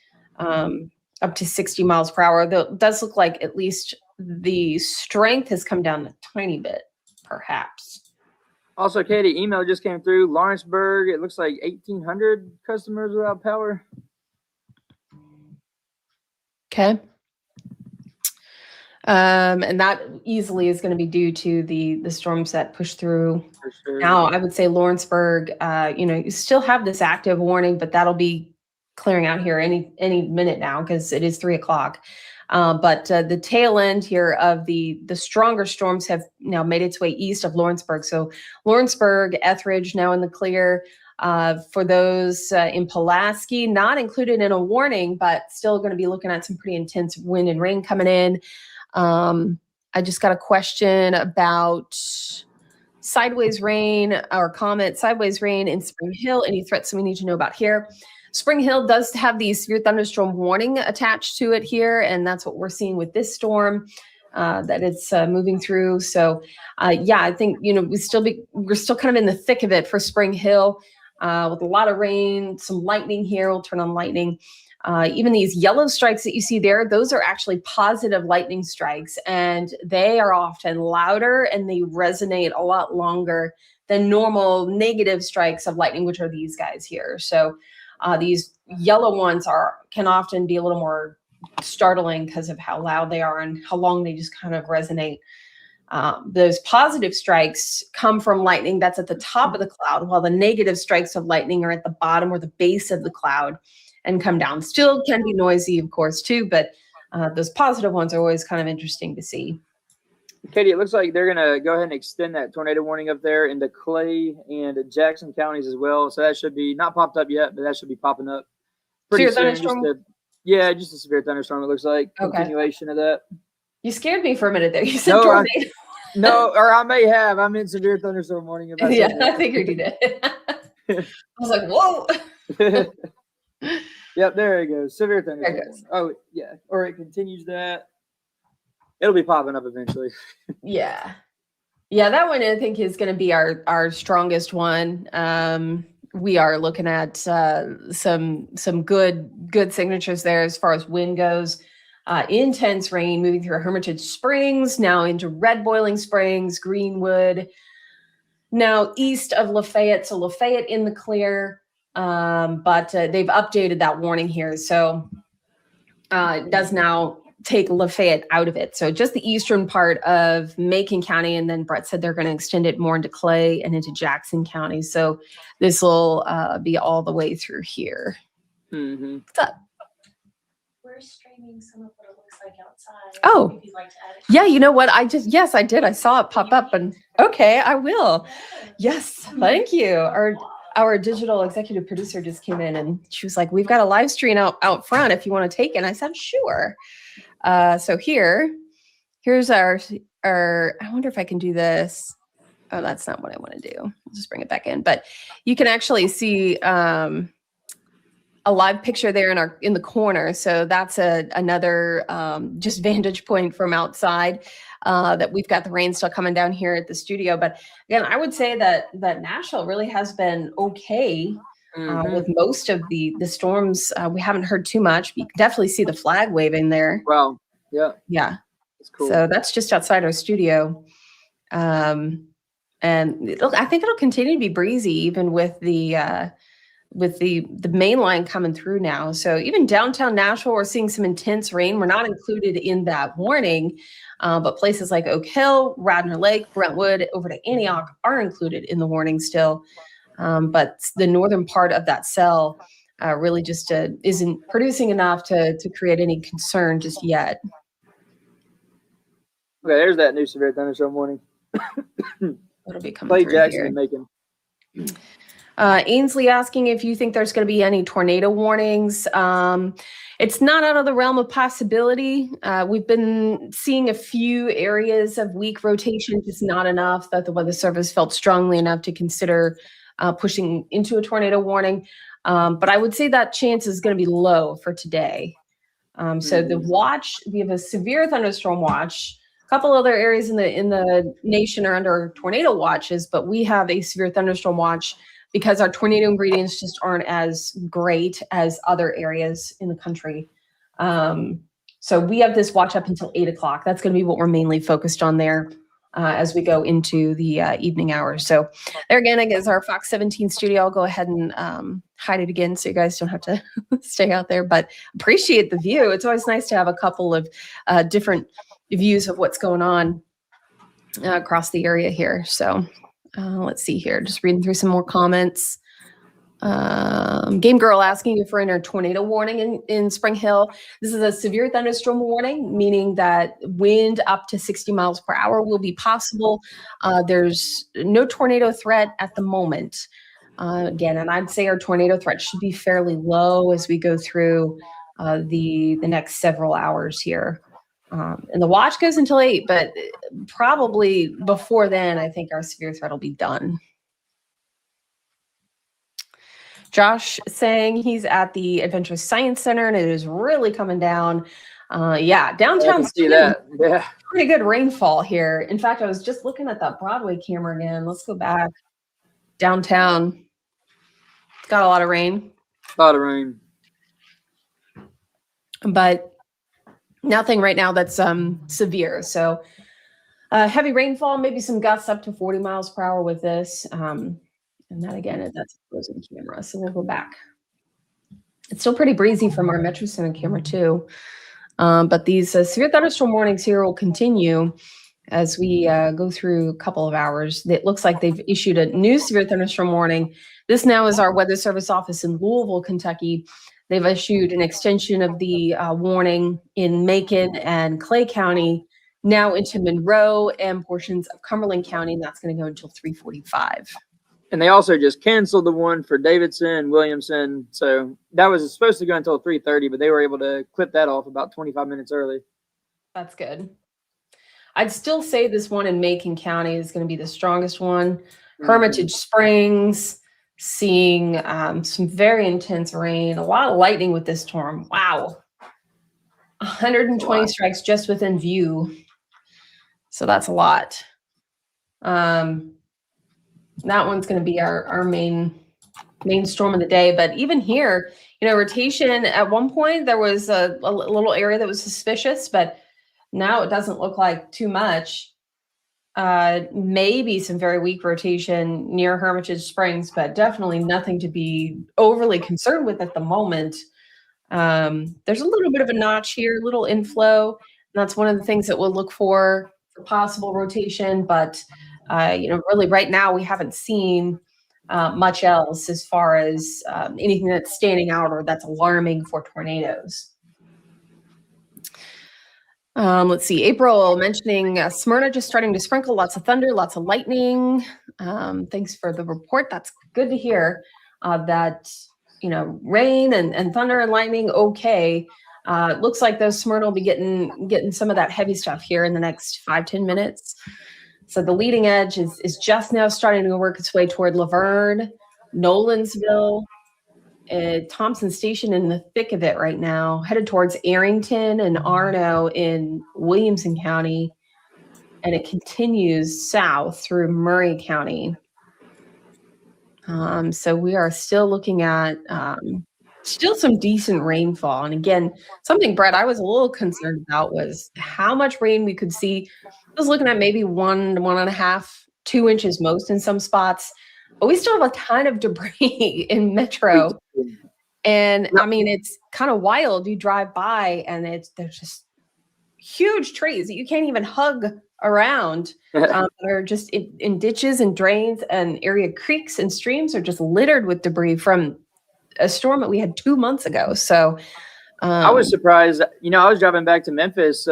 Up to 60 miles per hour. Though it does look like at least the strength has come down a tiny bit, perhaps. Also, Katie, email just came through. Lawrenceburg, it looks like 1,800 customers without power. Okay. And that easily is going to be due to the storms that push through. For sure. Now, I would say Lawrenceburg, you still have this active warning, but that'll be clearing out here any minute now because it is 3:00. But the tail end here of the stronger storms have now made its way east of Lawrenceburg. So Lawrenceburg, Etheridge now in the clear. For those in Pulaski, not included in a warning, but still going to be looking at some pretty intense wind and rain coming in. I just got a question about sideways rain or comment sideways rain in Spring Hill. Any threats that we need to know about here? Spring Hill does have the severe thunderstorm warning attached to it here, and that's what we're seeing with this storm that it's moving through. So, yeah, I think we're still kind of in the thick of it for Spring Hill with a lot of rain, some lightning here. We'll turn on lightning. Even these yellow strikes that you see there, those are actually positive lightning strikes, and they are often louder and they resonate a lot longer than normal negative strikes of lightning, which are these guys here. So. These yellow ones can often be a little more startling because of how loud they are and how long they just kind of resonate. Those positive strikes come from lightning that's at the top of the cloud, while the negative strikes of lightning are at the bottom or the base of the cloud and come down. Still can be noisy, of course, too, but those positive ones are always kind of interesting to see. Katie, it looks like they're going to go ahead and extend that tornado warning up there into Clay and Jackson counties as well. So that should be not popped up yet, but that should be popping up pretty soon. Just a severe thunderstorm, it looks like. Okay. Continuation of that. You scared me for a minute there. You said tornado. Or I may have. I meant severe thunderstorm warning. Yeah, I figured you did. I was like, whoa. Yep, there it goes. Severe thunderstorm. Oh, yeah. Or it continues that. It'll be popping up eventually. Yeah, that one I think is going to be our strongest one. we are looking at some good signatures there as far as wind goes. Intense rain moving through Hermitage Springs, now into Red Boiling Springs, Greenwood, now east of Lafayette. So Lafayette in the clear, but they've updated that warning here. So it does now take Lafayette out of it. So just the eastern part of Macon County. And then Brett said they're going to extend it more into Clay and into Jackson County. So this will be all the way through here. Mm-hmm. What's up? We're streaming some of what it looks like outside. Oh. If you'd like to add it. Yeah, you know what? Yes, I did. I saw it pop up and okay, I will. Yes, thank you. Our digital executive producer just came in and she was like, we've got a live stream out front if you want to take it. And I said, sure. So here's our, I wonder if I can do this. Oh, that's not what I want to do. I'll just bring it back in. But you can actually see a live picture there in the corner. So that's another just vantage point from outside that we've got the rain still coming down here at the studio. But again, I would say that Nashville really has been okay with most of the storms. We haven't heard too much. But you can definitely see the flag waving there. Wow. Yeah. Yeah. That's cool. So that's just outside our studio. And I think it'll continue to be breezy even with the main line coming through now. So even downtown Nashville, we're seeing some intense rain. We're not included in that warning, but places like Oak Hill, Radnor Lake, Brentwood, over to Antioch are included in the warning still. But the northern part of that cell really just isn't producing enough to create any concern just yet. Okay, there's that new severe thunderstorm warning. It'll be coming Clay, through Jackson, here. and Macon. Ainsley asking if you think there's going to be any tornado warnings. It's not out of the realm of possibility. We've been seeing a few areas of weak rotation, just not enough that the Weather Service felt strongly enough to consider pushing into a tornado warning. But I would say that chance is going to be low for today. So the watch, we have a severe thunderstorm watch. A couple other areas in the nation are under tornado watches, but we have a severe thunderstorm watch because our tornado ingredients just aren't as great as other areas in the country. So we have this watch up until 8 o'clock. That's going to be what we're mainly focused on there as we go into the evening hours. So there again, I guess our Fox 17 studio, I'll go ahead and hide it again so you guys don't have to stay out there, but appreciate the view. It's always nice to have a couple of different views of what's going on across the area here. So let's see here, just reading through some more comments. Game Girl asking if we're in a tornado warning in Spring Hill. This is a severe thunderstorm warning, meaning that wind up to 60 miles per hour will be possible. There's no tornado threat at the moment. Again, and I'd say our tornado threat should be fairly low as we go through the next several hours here. And the watch goes until 8, but probably before then, I think our severe threat will be done. Josh saying he's at the Adventure Science Center and it is really coming down. Yeah, downtown. I can see that. Yeah. Pretty good rainfall here. In fact, I was just looking at that Broadway camera again. Let's go back. Downtown. It's got a lot of rain. A lot of rain. But nothing right now that's severe. So heavy rainfall, maybe some gusts up to 40 miles per hour with this. And that again, that's a frozen camera. So we'll go back. It's still pretty breezy from our Metro Center camera too. But these severe thunderstorm warnings here will continue as we go through a couple of hours. It looks like they've issued a new severe thunderstorm warning. This now is our Weather Service office in Louisville, Kentucky. They've issued an extension of the warning in Macon and Clay County, now into Monroe and portions of Cumberland County, and that's going to go until 3:45. And they also just canceled the one for Davidson and Williamson. So that was supposed to go until 3:30, but they were able to clip that off about 25 minutes early. That's good. I'd still say this one in Macon County is going to be the strongest one. Hermitage Springs, seeing some very intense rain, a lot of lightning with this storm. Wow. 120 strikes just within view. So that's a lot. That one's going to be our main main storm of the day. But even here, rotation at one point, there was a little area that was suspicious, but now it doesn't look like too much. Maybe some very weak rotation near Hermitage Springs, but definitely nothing to be overly concerned with at the moment. There's a little bit of a notch here, little inflow. And that's one of the things that we'll look for possible rotation. But, really right now we haven't seen much else as far as anything that's standing out or that's alarming for tornadoes. Let's see, April mentioning Smyrna just starting to sprinkle, lots of thunder, lots of lightning. Thanks for the report. That's good to hear that, rain and thunder and lightning. Okay. Looks like those Smyrna will be getting some of that heavy stuff here in the next 5-10 minutes. So the leading edge is just now starting to work its way toward Laverne, Nolensville, Thompson Station in the thick of it right now, headed towards Arrington and Arno in Williamson County, and it continues south through Murray County. So we are still looking at still some decent rainfall. And again, something, Brett, I was a little concerned about was how much rain we could see. I was looking at maybe 1 to 1.5, 2 inches most in some spots. But we still have a ton of debris in Metro. And I mean, it's kind of wild. You drive by and there's just huge trees that you can't even hug around. They're just in ditches and drains, and area creeks and streams are just littered with debris from a storm that we had 2 months ago. So I was surprised. I was driving back to Memphis,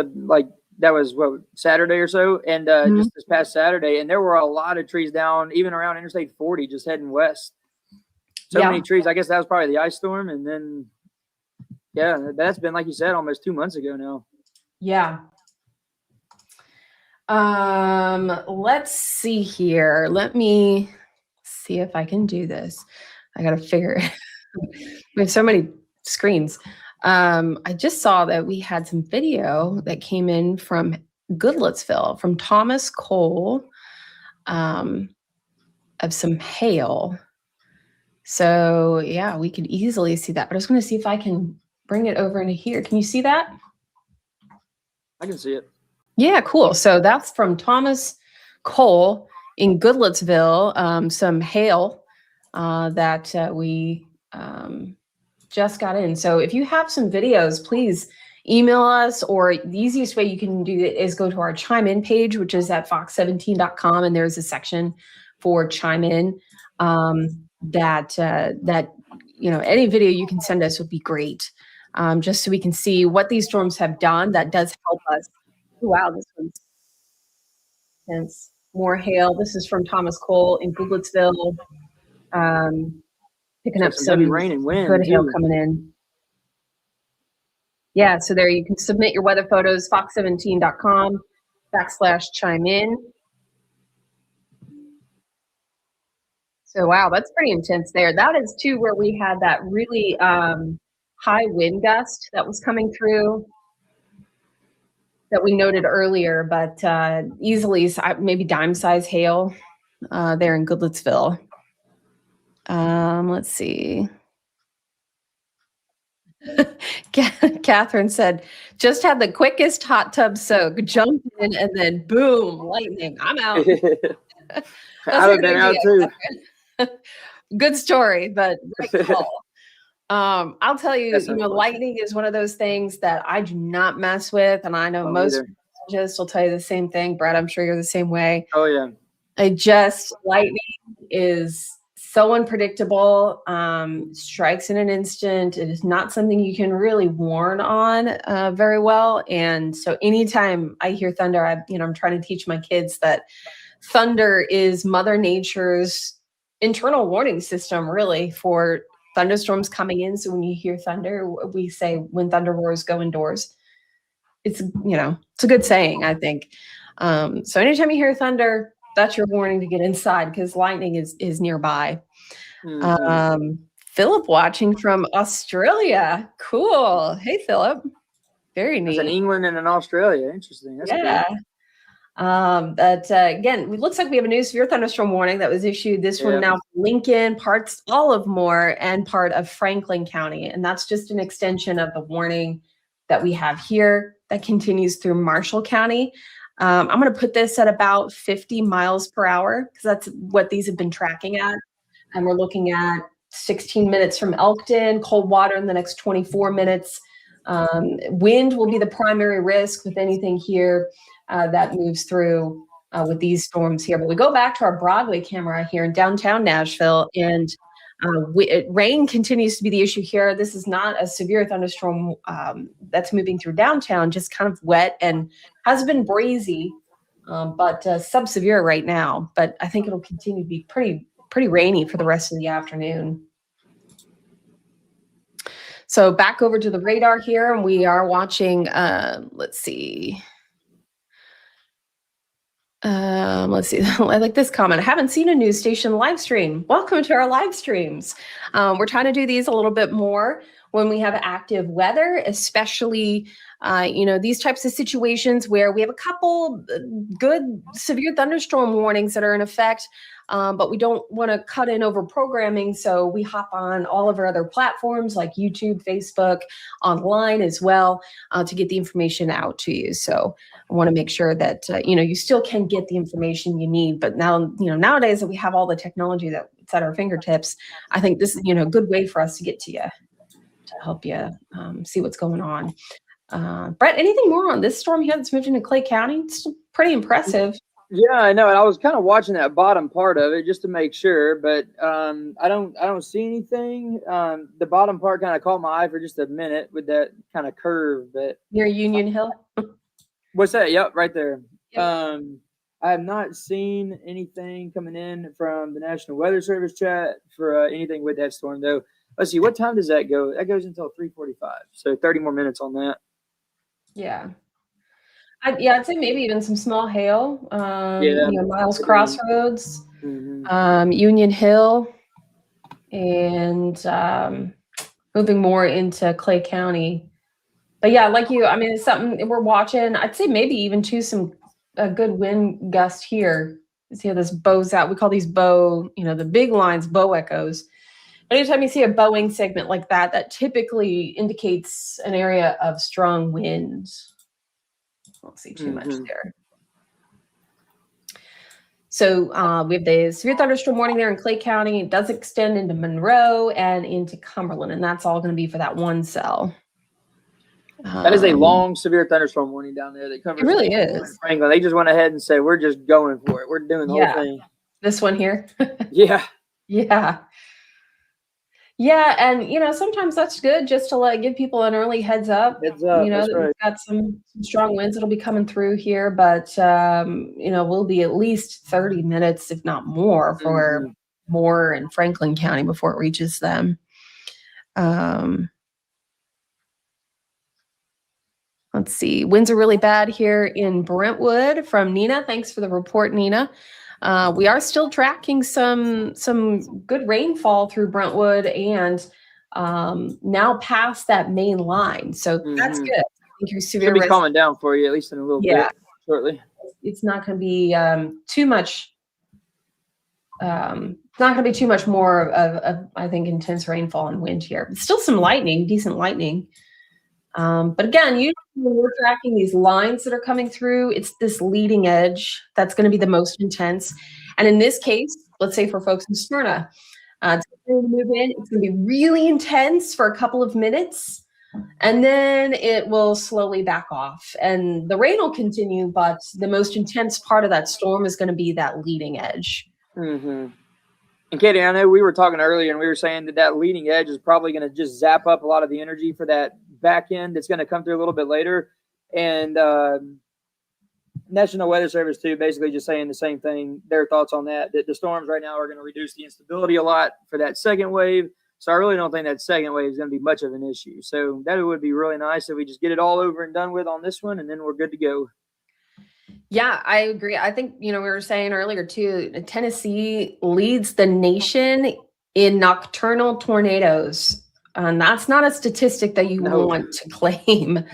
that was Saturday or so, and just this past Saturday, and there were a lot of trees down, even around Interstate 40, just heading west. So many trees. I guess that was probably the ice storm, and then that's been, like you said, almost 2 months ago now. Yeah. Let's see here. Let me see if I can do this. I gotta figure it. We have so many screens. I just saw that we had some video that came in from Goodlettsville, from Thomas Cole, of some hail. So yeah, we could easily see that. But I was going to see if I can bring it over into here. Can you see that? I can see it. Yeah, cool. So that's from Thomas Cole in Goodlettsville. Some hail that we just got in. So if you have some videos, please email us, or the easiest way you can do it is go to our Chime In page, which is at fox17.com, and there's a section for Chime In. That any video you can send us would be great, just so we can see what these storms have done. That does help us. Wow, this one's intense. More hail. This is from Thomas Cole in Goodlettsville. Picking up some rain and wind, good hail coming in. Yeah, so there you can submit your weather photos, fox17.com/chime in. So, wow, that's pretty intense there. That is, too, where we had that really high wind gust that was coming through that we noted earlier, but easily maybe dime-size hail there in Goodlettsville. Let's see. Catherine said, just had the quickest hot tub soak, jumped in, and then boom, lightning. I'm out. I would have been out too. Good story, but great call. I'll tell you, lightning is one of those things that I do not mess with, and I know most meteorologists will tell you the same thing. Brett, I'm sure you're the same way. Oh yeah. Lightning is so unpredictable, strikes in an instant. It is not something you can really warn on very well. And so anytime I hear thunder, I'm trying to teach my kids that thunder is Mother Nature's internal warning system, really, for thunderstorms coming in. So when you hear thunder, we say, when thunder roars, go indoors. It's a good saying, I think. So anytime you hear thunder, that's your warning to get inside, because lightning is nearby. Mm-hmm. Philip watching from Australia. Cool. Hey, Philip. Very neat. That's in England and in Australia. Interesting. That's cool. Again, it looks like we have a new severe thunderstorm warning that was issued. This one now Lincoln, all of Moore, and part of Franklin County. And that's just an extension of the warning that we have here that continues through Marshall County. I'm going to put this at about 50 miles per hour because that's what these have been tracking at. And we're looking at 16 minutes from Elkton, cold water in the next 24 minutes. Wind will be the primary risk with anything here that moves through with these storms here. But we go back to our Broadway camera here in downtown Nashville, and rain continues to be the issue here. This is not a severe thunderstorm that's moving through downtown, just kind of wet and has been breezy, but sub-severe right now. But I think it'll continue to be pretty rainy for the rest of the afternoon. So back over to the radar here, and we are watching, let's see. I like this comment. I haven't seen a news station live stream. Welcome to our live streams. We're trying to do these a little bit more when we have active weather, especially, these types of situations where we have a couple good severe thunderstorm warnings that are in effect, but we don't want to cut in over programming. So we hop on all of our other platforms like YouTube, Facebook, online as well, to get the information out to you. So I want to make sure that, you still can get the information you need. But now, nowadays that we have all the technology that's at our fingertips, I think this is, a good way for us to get to you, to help you see what's going on. Brett, anything more on this storm here that's moved into Clay County? It's pretty impressive. Yeah, I know. And I was kind of watching that bottom part of it just to make sure, but I don't see anything. The bottom part kind of caught my eye for just a minute with that kind of curve. But Near Union Hill? What's that? Yep, right there. Yep. I have not seen anything coming in from the National Weather Service chat for anything with that storm, though. Let's see, what time does that go? That goes until 3:45, so 30 more minutes on that. Yeah. I'd say maybe even some small hail. Miles Crossroads, Union Hill, and moving more into Clay County. But yeah, like you, it's something we're watching. I'd say maybe even a good wind gust here. You see how this bows out. We call these bow, the big lines, bow echoes. Anytime you see a bowing segment like that, that typically indicates an area of strong winds. Won't see too much there. So we have the severe thunderstorm warning there in Clay County. It does extend into Monroe and into Cumberland, and that's all going to be for that one cell. That is a long severe thunderstorm warning down there. That covers it really is. Franklin. They just went ahead and said, we're just going for it. We're doing the whole thing. This one here. Yeah. Yeah. Yeah, and sometimes that's good just to give people an early heads up. Heads up, that we've got some strong winds that'll be coming through here, but we'll be at least 30 minutes, if not more, for Moore and Franklin County before it reaches them. Let's see. Winds are really bad here in Brentwood from Nina. Thanks for the report, Nina. We are still tracking some good rainfall through Brentwood and now past that main line. So that's good. I think your severe should be calming down for you, at least in a little bit shortly. It's not going to be too much. It's not going to be too much more of I think, intense rainfall and wind here. But still some lightning, decent lightning. But again, usually when we're tracking these lines that are coming through, it's this leading edge that's going to be the most intense. And in this case, let's say for folks in Smyrna, it's going to move in. It's going to be really intense for a couple of minutes, and then it will slowly back off. And the rain will continue, but the most intense part of that storm is going to be that leading edge. And Katie, I know we were talking earlier, and we were saying that leading edge is probably going to just zap up a lot of the energy for that back end that's going to come through a little bit later. And National Weather Service too, basically just saying the same thing. Their thoughts on that the storms right now are going to reduce the instability a lot for that second wave. So I really don't think that second wave is going to be much of an issue. So that would be really nice if we just get it all over and done with on this one, and then we're good to go. Yeah, I agree. I think, we were saying earlier too, Tennessee leads the nation in nocturnal tornadoes. And that's not a statistic that you want to claim.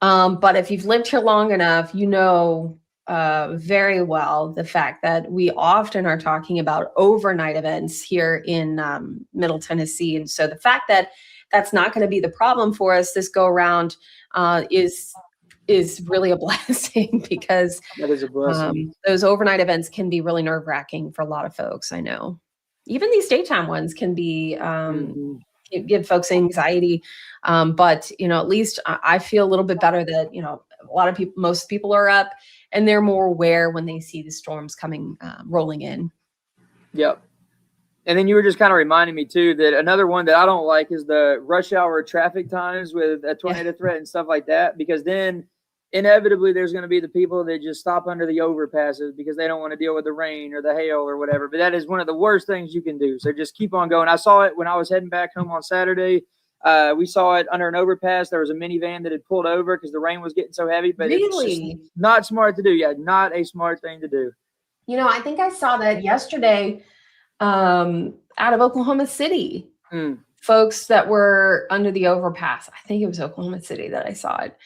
But if you've lived here long enough, very well the fact that we often are talking about overnight events here in Middle Tennessee. And so the fact that that's not going to be the problem for us this go around is really a blessing because That is a blessing. those overnight events can be really nerve wracking for a lot of folks. I know even these daytime ones can be give folks anxiety. But at least I feel a little bit better that a lot of people, most people are up and they're more aware when they see the storms coming rolling in. Yep. And then you were just kind of reminding me too that another one that I don't like is the rush hour traffic times with a tornado threat and stuff like that, because then inevitably there's going to be the people that just stop under the overpasses because they don't want to deal with the rain or the hail or whatever. But that is one of the worst things you can do. So just keep on going. I saw it when I was heading back home on Saturday. We saw it under an overpass. There was a minivan that had pulled over because the rain was getting so heavy. But really, it's not smart to do. Yeah, not a smart thing to do. I think I saw that yesterday out of Oklahoma City. Folks that were under the overpass. I think it was Oklahoma City that I saw it.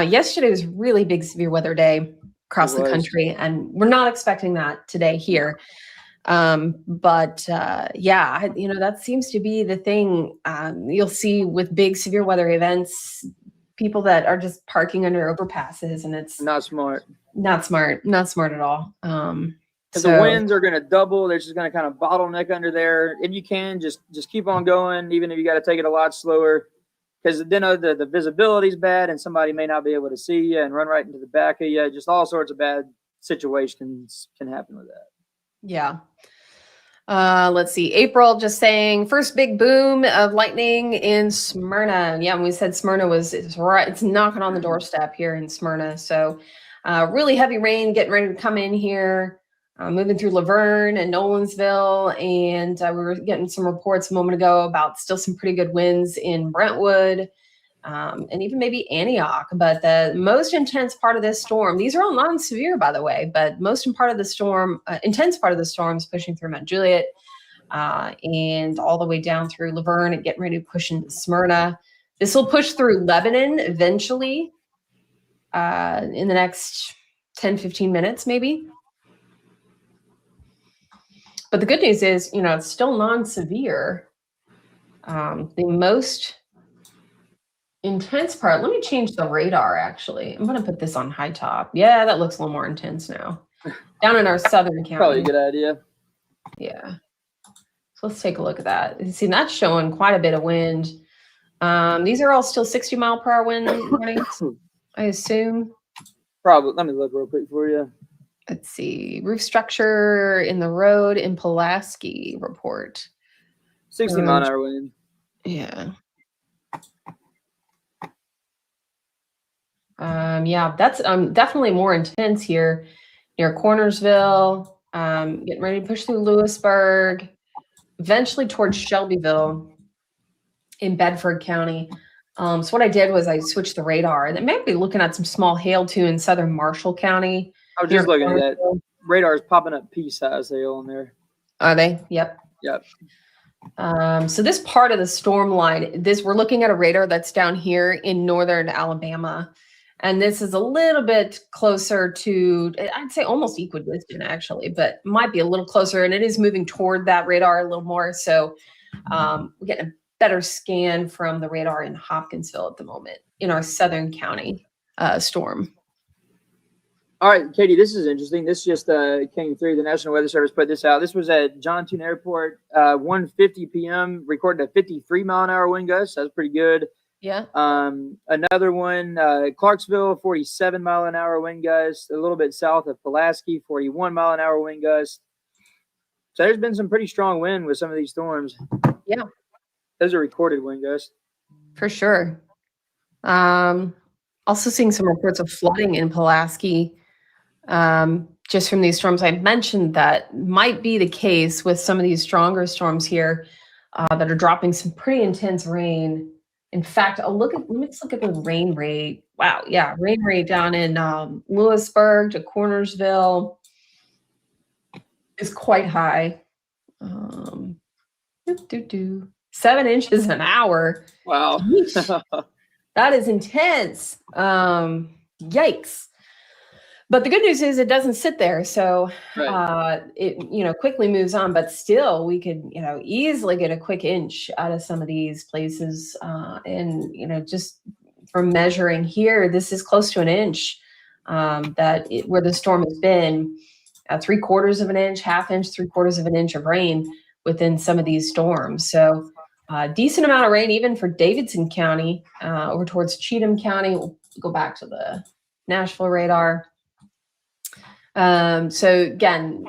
Yesterday was really big severe weather day across the country, and we're not expecting that today here. But that seems to be the thing you'll see with big severe weather events, people that are just parking under overpasses, and it's not smart at all. Because the winds are going to double. They're just going to kind of bottleneck under there. If you can, just keep on going, even if you got to take it a lot slower. Because then the visibility is bad and somebody may not be able to see you and run right into the back of you. Just all sorts of bad situations can happen with that. Yeah. Let's see. April just saying first big boom of lightning in Smyrna. Yeah, when we said Smyrna it's knocking on the doorstep here in Smyrna. So really heavy rain getting ready to come in here. Moving through Laverne and Nolensville, and we were getting some reports a moment ago about still some pretty good winds in Brentwood, and even maybe Antioch. But the most intense part of this storm, these are all non-severe, by the way, but intense part of the storm is pushing through Mount Juliet and all the way down through Laverne and getting ready to push into Smyrna. This will push through Lebanon eventually in the next 10, 15 minutes, maybe. But the good news is, it's still non-severe. The most intense part, let me change the radar, actually. I'm going to put this on high top. Yeah, that looks a little more intense now. Down in our southern county. Probably a good idea. Yeah. So let's take a look at that. You see, that's showing quite a bit of wind. These are all still 60-mile-per-hour wind warnings, I assume. Probably. Let me look real quick for you. Let's see. Roof structure in the road in Pulaski report. 60-mile-an-hour wind. Yeah. That's definitely more intense here near Cornersville. Getting ready to push through Lewisburg, eventually towards Shelbyville in Bedford County. So what I did was I switched the radar, and it might be looking at some small hail too in southern Marshall County. I was just looking at that. Radar is popping up pea-size hail in there. Are they? Yep. So this part of the storm line, we're looking at a radar that's down here in northern Alabama. And this is a little bit closer to, I'd say almost equidistant actually, but might be a little closer. And it is moving toward that radar a little more. So we're getting a better scan from the radar in Hopkinsville at the moment in our southern county storm. All right, Katie, this is interesting. This just came through. The National Weather Service put this out. This was at Johnstown Airport, 1:50 p.m., recorded a 53-mile-an-hour wind gust. That's pretty good. Yeah. Another one, Clarksville, 47-mile-an-hour wind gust, a little bit south of Pulaski, 41-mile-an-hour wind gust. So there's been some pretty strong wind with some of these storms. Yeah. Those are recorded wind gusts. For sure. Also seeing some reports of flooding in Pulaski. Just from these storms, I mentioned that might be the case with some of these stronger storms here that are dropping some pretty intense rain. In fact, let's look at the rain rate. Wow, yeah, rain rate down in Lewisburg to Cornersville is quite high. 7 inches an hour. Wow. That is intense. Yikes. But the good news is it doesn't sit there. So Right. it quickly moves on, but still we could, easily get a quick inch out of some of these places. And, just from measuring here, this is close to an inch where the storm has been. 3/4 of an inch, half inch, 3/4 of an inch of rain within some of these storms. So decent amount of rain even for Davidson County over towards Cheatham County. We'll go back to the Nashville radar. So again,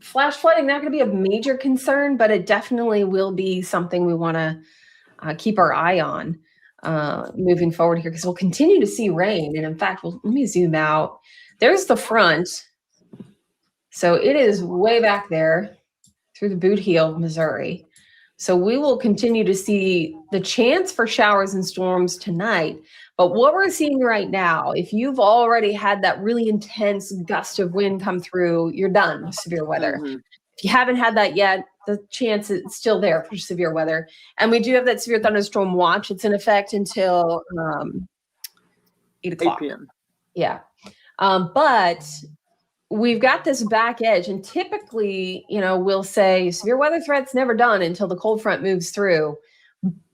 flash flooding not going to be a major concern, but it definitely will be something we want to keep our eye on moving forward here because we'll continue to see rain. And in fact, let me zoom out. There's the front. So it is way back there through the Boot Heel, Missouri. So we will continue to see the chance for showers and storms tonight. But what we're seeing right now, if you've already had that really intense gust of wind come through, you're done with severe weather. Mhm. If you haven't had that yet, the chance is still there for severe weather. And we do have that severe thunderstorm watch. It's in effect until 8 o'clock. 8 p.m. Yeah. But we've got this back edge, and typically, we'll say severe weather threat's never done until the cold front moves through.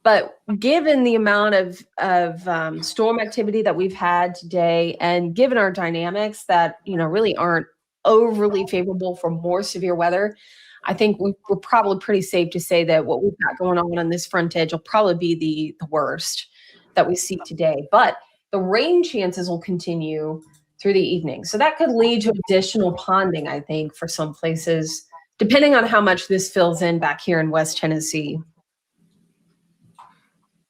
But given the amount of storm activity that we've had today, and given our dynamics that really aren't overly favorable for more severe weather, I think we're probably pretty safe to say that what we've got going on this front edge will probably be the worst that we see today. But the rain chances will continue through the evening. So that could lead to additional ponding, I think, for some places, depending on how much this fills in back here in West Tennessee.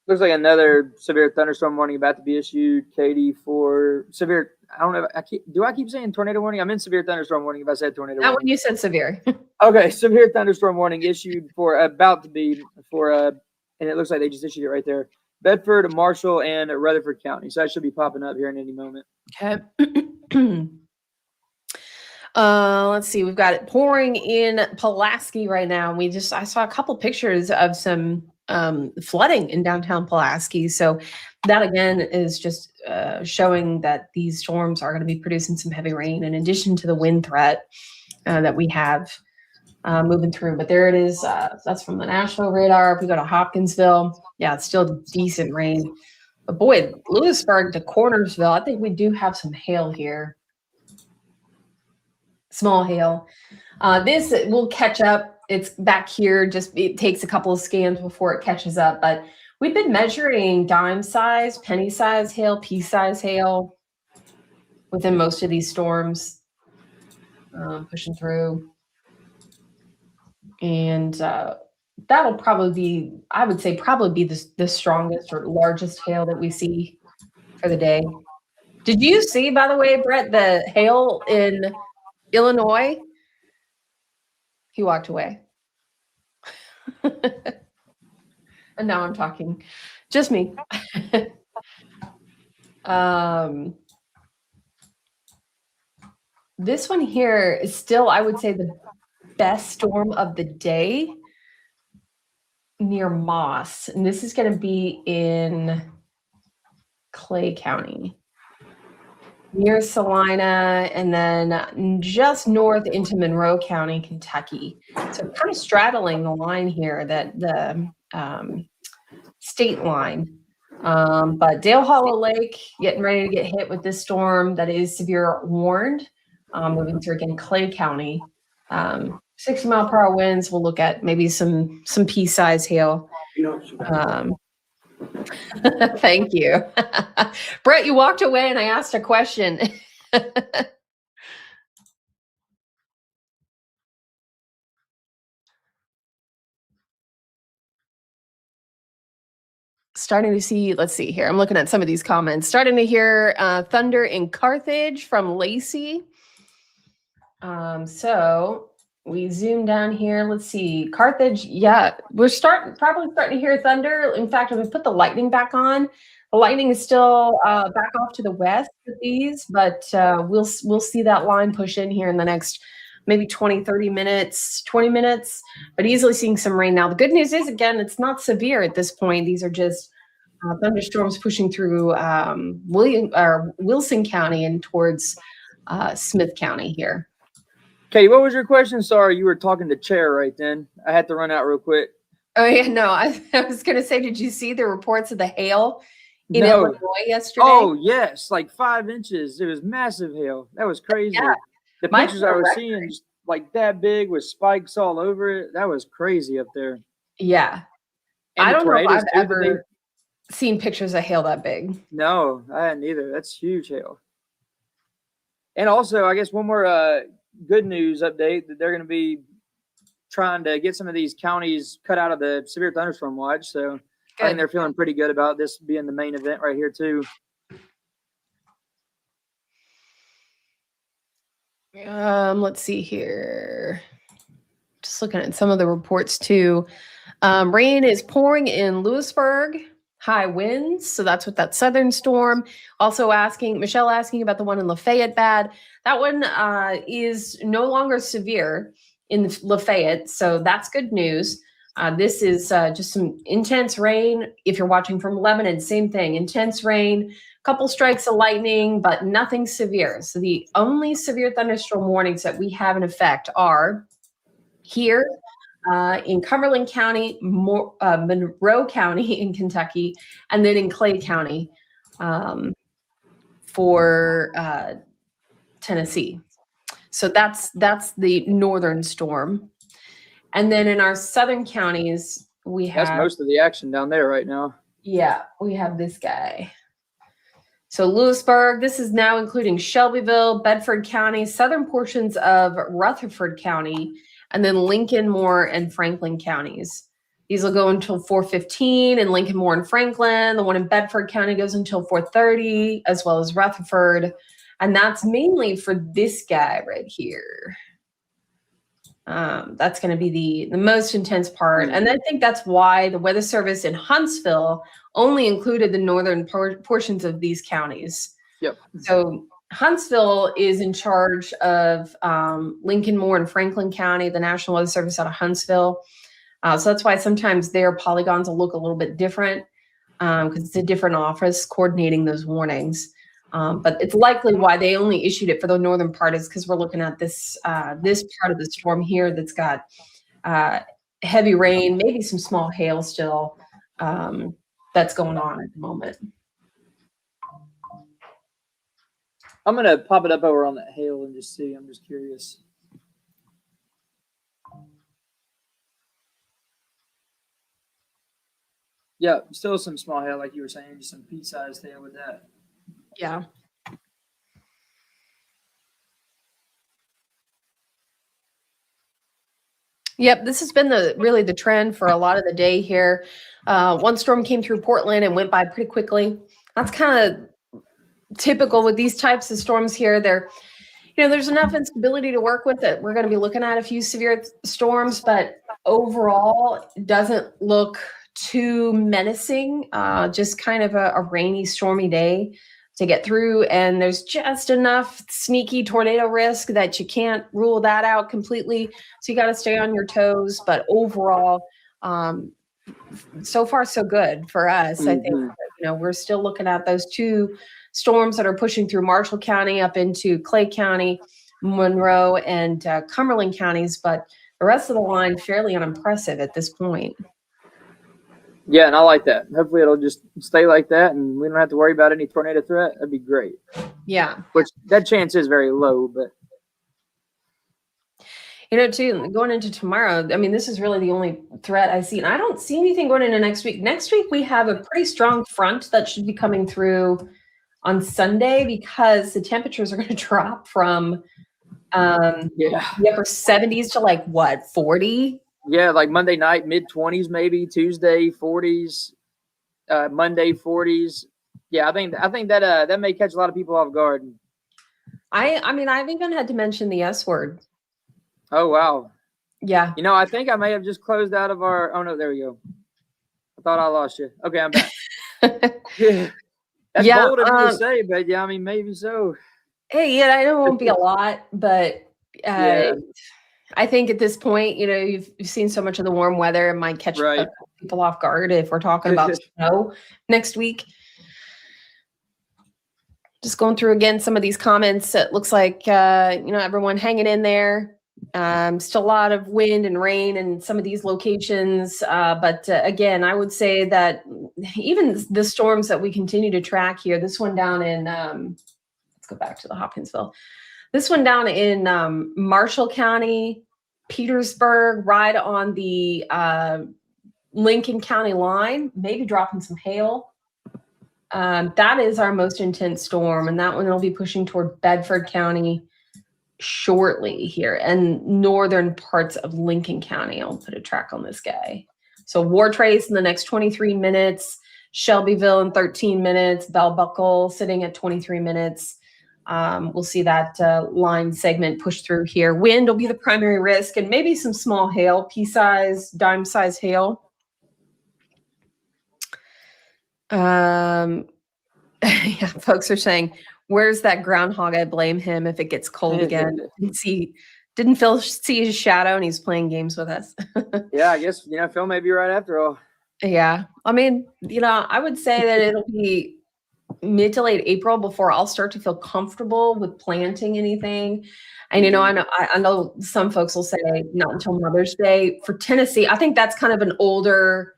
Looks like another severe thunderstorm warning about to be issued, Katie, for severe. I don't know. Do I keep saying tornado warning? I'm in severe thunderstorm warning if I said tornado Not warning. when you said severe. Okay, severe thunderstorm warning issued about to be and it looks like they just issued it right there. Bedford, Marshall, and Rutherford County. So that should be popping up here in any moment. Okay. Let's see. We've got it pouring in Pulaski right now. I saw a couple pictures of some flooding in downtown Pulaski. So that again is just showing that these storms are going to be producing some heavy rain in addition to the wind threat that we have moving through. But there it is. That's from the Nashville radar. If we go to Hopkinsville, yeah, it's still decent rain. But boy, Lewisburg to Cornersville, I think we do have some hail here. Small hail. This will catch up. It's back here. It takes a couple of scans before it catches up. But we've been measuring dime size, penny size hail, pea size hail within most of these storms pushing through. And that'll probably be, I would say, the strongest or largest hail that we see for the day. Did you see, by the way, Brett, the hail in Illinois? He walked away. And now I'm talking. Just me. This one here is still, I would say, the best storm of the day near Moss. And this is going to be in Clay County, near Salina, and then just north into Monroe County, Kentucky. So kind of straddling the line here, that the state line. But Dale Hollow Lake getting ready to get hit with this storm that is severe warned, moving through again Clay County. 60-mile-per-hour winds. We'll look at maybe some pea-size hail. Thank you. Brett, you walked away and I asked a question. Starting to see, let's see here. I'm looking at some of these comments. Starting to hear thunder in Carthage from Lacey. So we zoom down here. Let's see. Carthage, yeah, we're probably starting to hear thunder. In fact, if we put the lightning back on, the lightning is still back off to the west with these, but we'll see that line push in here in the next maybe 20 minutes, but easily seeing some rain now. The good news is, again, it's not severe at this point. These are just thunderstorms pushing through Wilson County and towards Smith County here. Katie, what was your question? Sorry, you were talking to Chair right then. I had to run out real quick. Oh yeah, no, I was going to say, did you see the reports of the hail in No. Illinois yesterday? Oh, yes, like 5 inches. It was massive hail. That was crazy. Yeah. The Might pictures be a I was record. seeing, just like that big with spikes all over it. That was crazy up there. Yeah. And I the don't know if tornadoes, I've too, that ever seen pictures of hail that big. No, I hadn't either. That's huge hail. And also, I guess one more good news update that they're going to be trying to get some of these counties cut out of the severe thunderstorm watch. So I think they're feeling pretty good about this being the main event right here too. Let's see here. Just looking at some of the reports too. Rain is pouring in Lewisburg, high winds. So that's what that southern storm. Also Michelle asking about the one in Lafayette bad. That one is no longer severe in Lafayette. So that's good news. This is just some intense rain. If you're watching from Lebanon, same thing, intense rain, couple strikes of lightning, but nothing severe. So the only severe thunderstorm warnings that we have in effect are here in Cumberland County, Monroe County in Kentucky, and then in Clay County for Tennessee. So that's the northern storm. And then in our southern counties, we have... That's most of the action down there right now. Yeah, we have this guy. So Lewisburg, this is now including Shelbyville, Bedford County, southern portions of Rutherford County, and then Lincoln, Moore, and Franklin counties. These will go until 4:15 in Lincoln, Moore, and Franklin. The one in Bedford County goes until 4:30, as well as Rutherford. And that's mainly for this guy right here. That's going to be the most intense part. And I think that's why the Weather Service in Huntsville only included the northern portions of these counties. Yep. So Huntsville is in charge of Lincoln, Moore, and Franklin County, the National Weather Service out of Huntsville. So that's why sometimes their polygons will look a little bit different because it's a different office coordinating those warnings. But it's likely why they only issued it for the northern part is because we're looking at this this part of the storm here that's got heavy rain, maybe some small hail still that's going on at the moment. I'm going to pop it up over on that hail and just see. I'm just curious. Yeah, still some small hail, like you were saying, just some pea-sized hail with that. Yeah. Yep, this has been really the trend for a lot of the day here. One storm came through Portland and went by pretty quickly. That's kind of typical with these types of storms here. There's enough instability to work with it. We're going to be looking at a few severe storms, but overall, it doesn't look too menacing. Just kind of a rainy, stormy day to get through, and there's just enough sneaky tornado risk that you can't rule that out completely. So you got to stay on your toes. But overall, so far so good for us. I think we're still looking at those two storms that are pushing through Marshall County up into Clay County, Monroe, and Cumberland counties. But the rest of the line fairly unimpressive at this point. Yeah, and I like that. Hopefully it'll just stay like that and we don't have to worry about any tornado threat. That'd be great. Yeah. Which that chance is very low, but too, going into tomorrow, I mean, this is really the only threat I see. And I don't see anything going into next week. Next week, we have a pretty strong front that should be coming through on Sunday because the temperatures are going to drop from the upper 70s to like what, 40? Yeah, like Monday night, mid-20s maybe, Tuesday 40s, Monday 40s. Yeah, I think that may catch a lot of people off guard. I mean, I've even had to mention the S word. Oh, wow. Yeah. I think I may have just closed out of our – oh, no, there we go. I thought I lost you. Okay, I'm back. Yeah. That's bold of me to say, but yeah, I mean, maybe so. Hey, yeah, I know it won't be a lot, but I think at this point, you've seen so much of the warm weather, it might catch people off guard if we're talking about snow next week. Just going through again some of these comments. It looks like everyone hanging in there. Still a lot of wind and rain in some of these locations. But again, I would say that even the storms that we continue to track here, this one down in, let's go back to the Hopkinsville. This one down in Marshall County, Petersburg, right on the Lincoln County line, maybe dropping some hail. That is our most intense storm, and that one will be pushing toward Bedford County shortly here, and northern parts of Lincoln County. I'll put a track on this guy. So War Trace in the next 23 minutes, Shelbyville in 13 minutes, Bell Buckle sitting at 23 minutes. We'll see that line segment push through here. Wind will be the primary risk, and maybe some small hail, pea-size, dime-size hail. Yeah, folks are saying, where's that groundhog? I blame him if it gets cold again. Didn't Phil see his shadow and he's playing games with us? Yeah, I guess, Phil may be right after all. Yeah. I mean, I would say that it'll be mid to late April before I'll start to feel comfortable with planting anything. And, I know some folks will say not until Mother's Day. For Tennessee, I think that's kind of an older,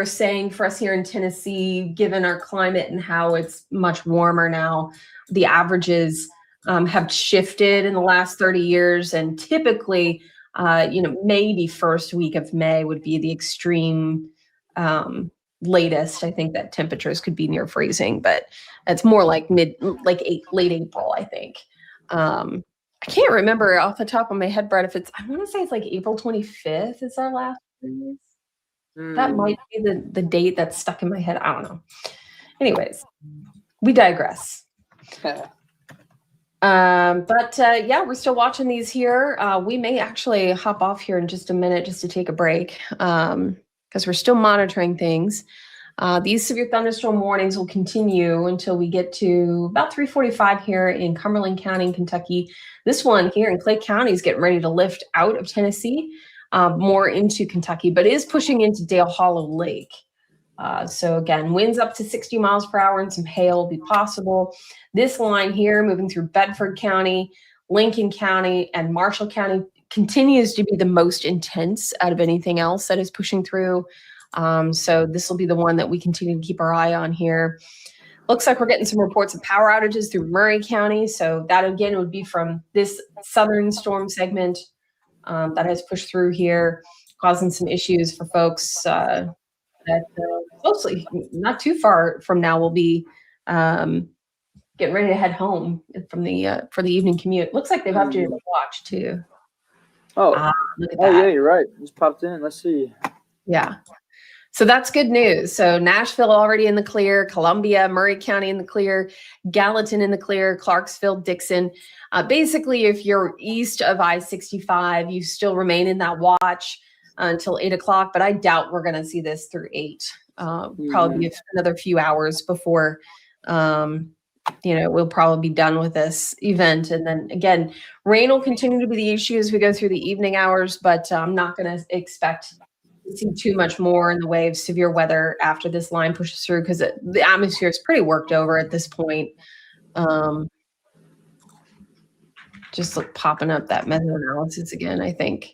saying for us here in Tennessee, given our climate and how it's much warmer now. The averages have shifted in the last 30 years. And typically, maybe first week of May would be the extreme latest. I think that temperatures could be near freezing, but it's more like late April, I think. I can't remember off the top of my head, Brett, I want to say it's like April 25th is our last freeze. That might be the date that's stuck in my head. I don't know. Anyways, we digress. We're still watching these here. We may actually hop off here in just a minute just to take a break because we're still monitoring things. These severe thunderstorm warnings will continue until we get to about 3:45 here in Cumberland County in Kentucky. This one here in Clay County is getting ready to lift out of Tennessee. More into Kentucky, but is pushing into Dale Hollow Lake. So again, winds up to 60 miles per hour and some hail will be possible. This line here moving through Bedford County, Lincoln County, and Marshall County continues to be the most intense out of anything else that is pushing through. So this will be the one that we continue to keep our eye on here. Looks like we're getting some reports of power outages through Murray County. So that again would be from this southern storm segment that has pushed through here, causing some issues for folks that closely, not too far from now, will be getting ready to head home from for the evening commute. Looks like they've updated the watch too. Oh, look at that. Yeah, you're right. Just popped in. Let's see. Yeah. So that's good news. So Nashville already in the clear, Columbia, Murray County in the clear, Gallatin in the clear, Clarksville, Dixon. Basically, if you're east of I-65, you still remain in that watch until 8 o'clock, but I doubt we're going to see this through 8. Probably be another few hours before, we'll probably be done with this event. And then again, rain will continue to be the issue as we go through the evening hours, but I'm not going to expect to see too much more in the way of severe weather after this line pushes through because the atmosphere is pretty worked over at this point. Just popping up that meta analysis again, I think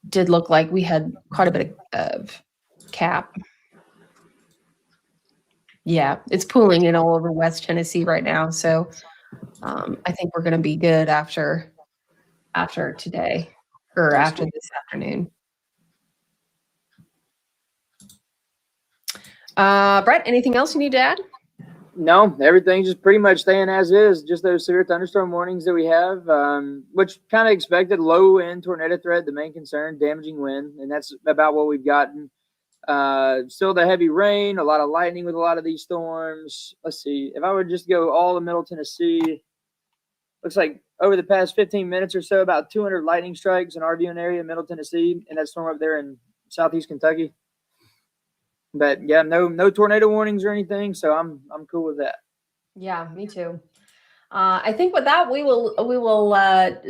did look like we had quite a bit of cap. Yeah, it's pooling in all over West Tennessee right now. So I think we're going to be good after today or after this afternoon. Brett, anything else you need to add? No, everything's just pretty much staying as is. Just those severe thunderstorm warnings that we have, which kind of expected. Low end tornado threat, the main concern, damaging wind, and that's about what we've gotten. Still the heavy rain, a lot of lightning with a lot of these storms. Let's see. If I would just go all of Middle Tennessee, looks like over the past 15 minutes or so, about 200 lightning strikes in our viewing area in Middle Tennessee, and that storm up there in southeast Kentucky. But yeah, no tornado warnings or anything, so I'm cool with that. Yeah, me too. I think with that, we will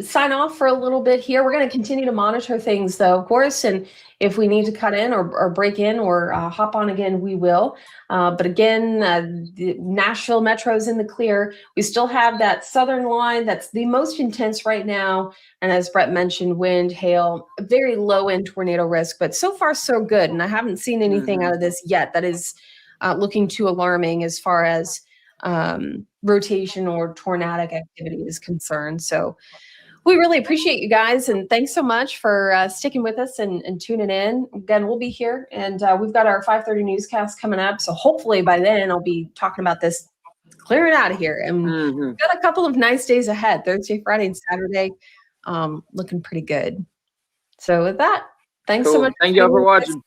sign off for a little bit here. We're going to continue to monitor things, though, of course, and if we need to cut in or break in or hop on again, we will. But again, the Nashville Metro is in the clear. We still have that southern line that's the most intense right now. And as Brett mentioned, wind, hail, very low end tornado risk, but so far so good. And I haven't seen anything out of this yet that is looking too alarming as far as rotation or tornadic activity is concerned. So we really appreciate you guys, and thanks so much for sticking with us and tuning in. Again, we'll be here, and we've got our 5:30 newscast coming up. So hopefully by then I'll be talking about this clearing out of here. And we've got a couple of nice days ahead, Thursday, Friday, and Saturday, looking pretty good. So with that, thanks so much. Thank y'all for watching.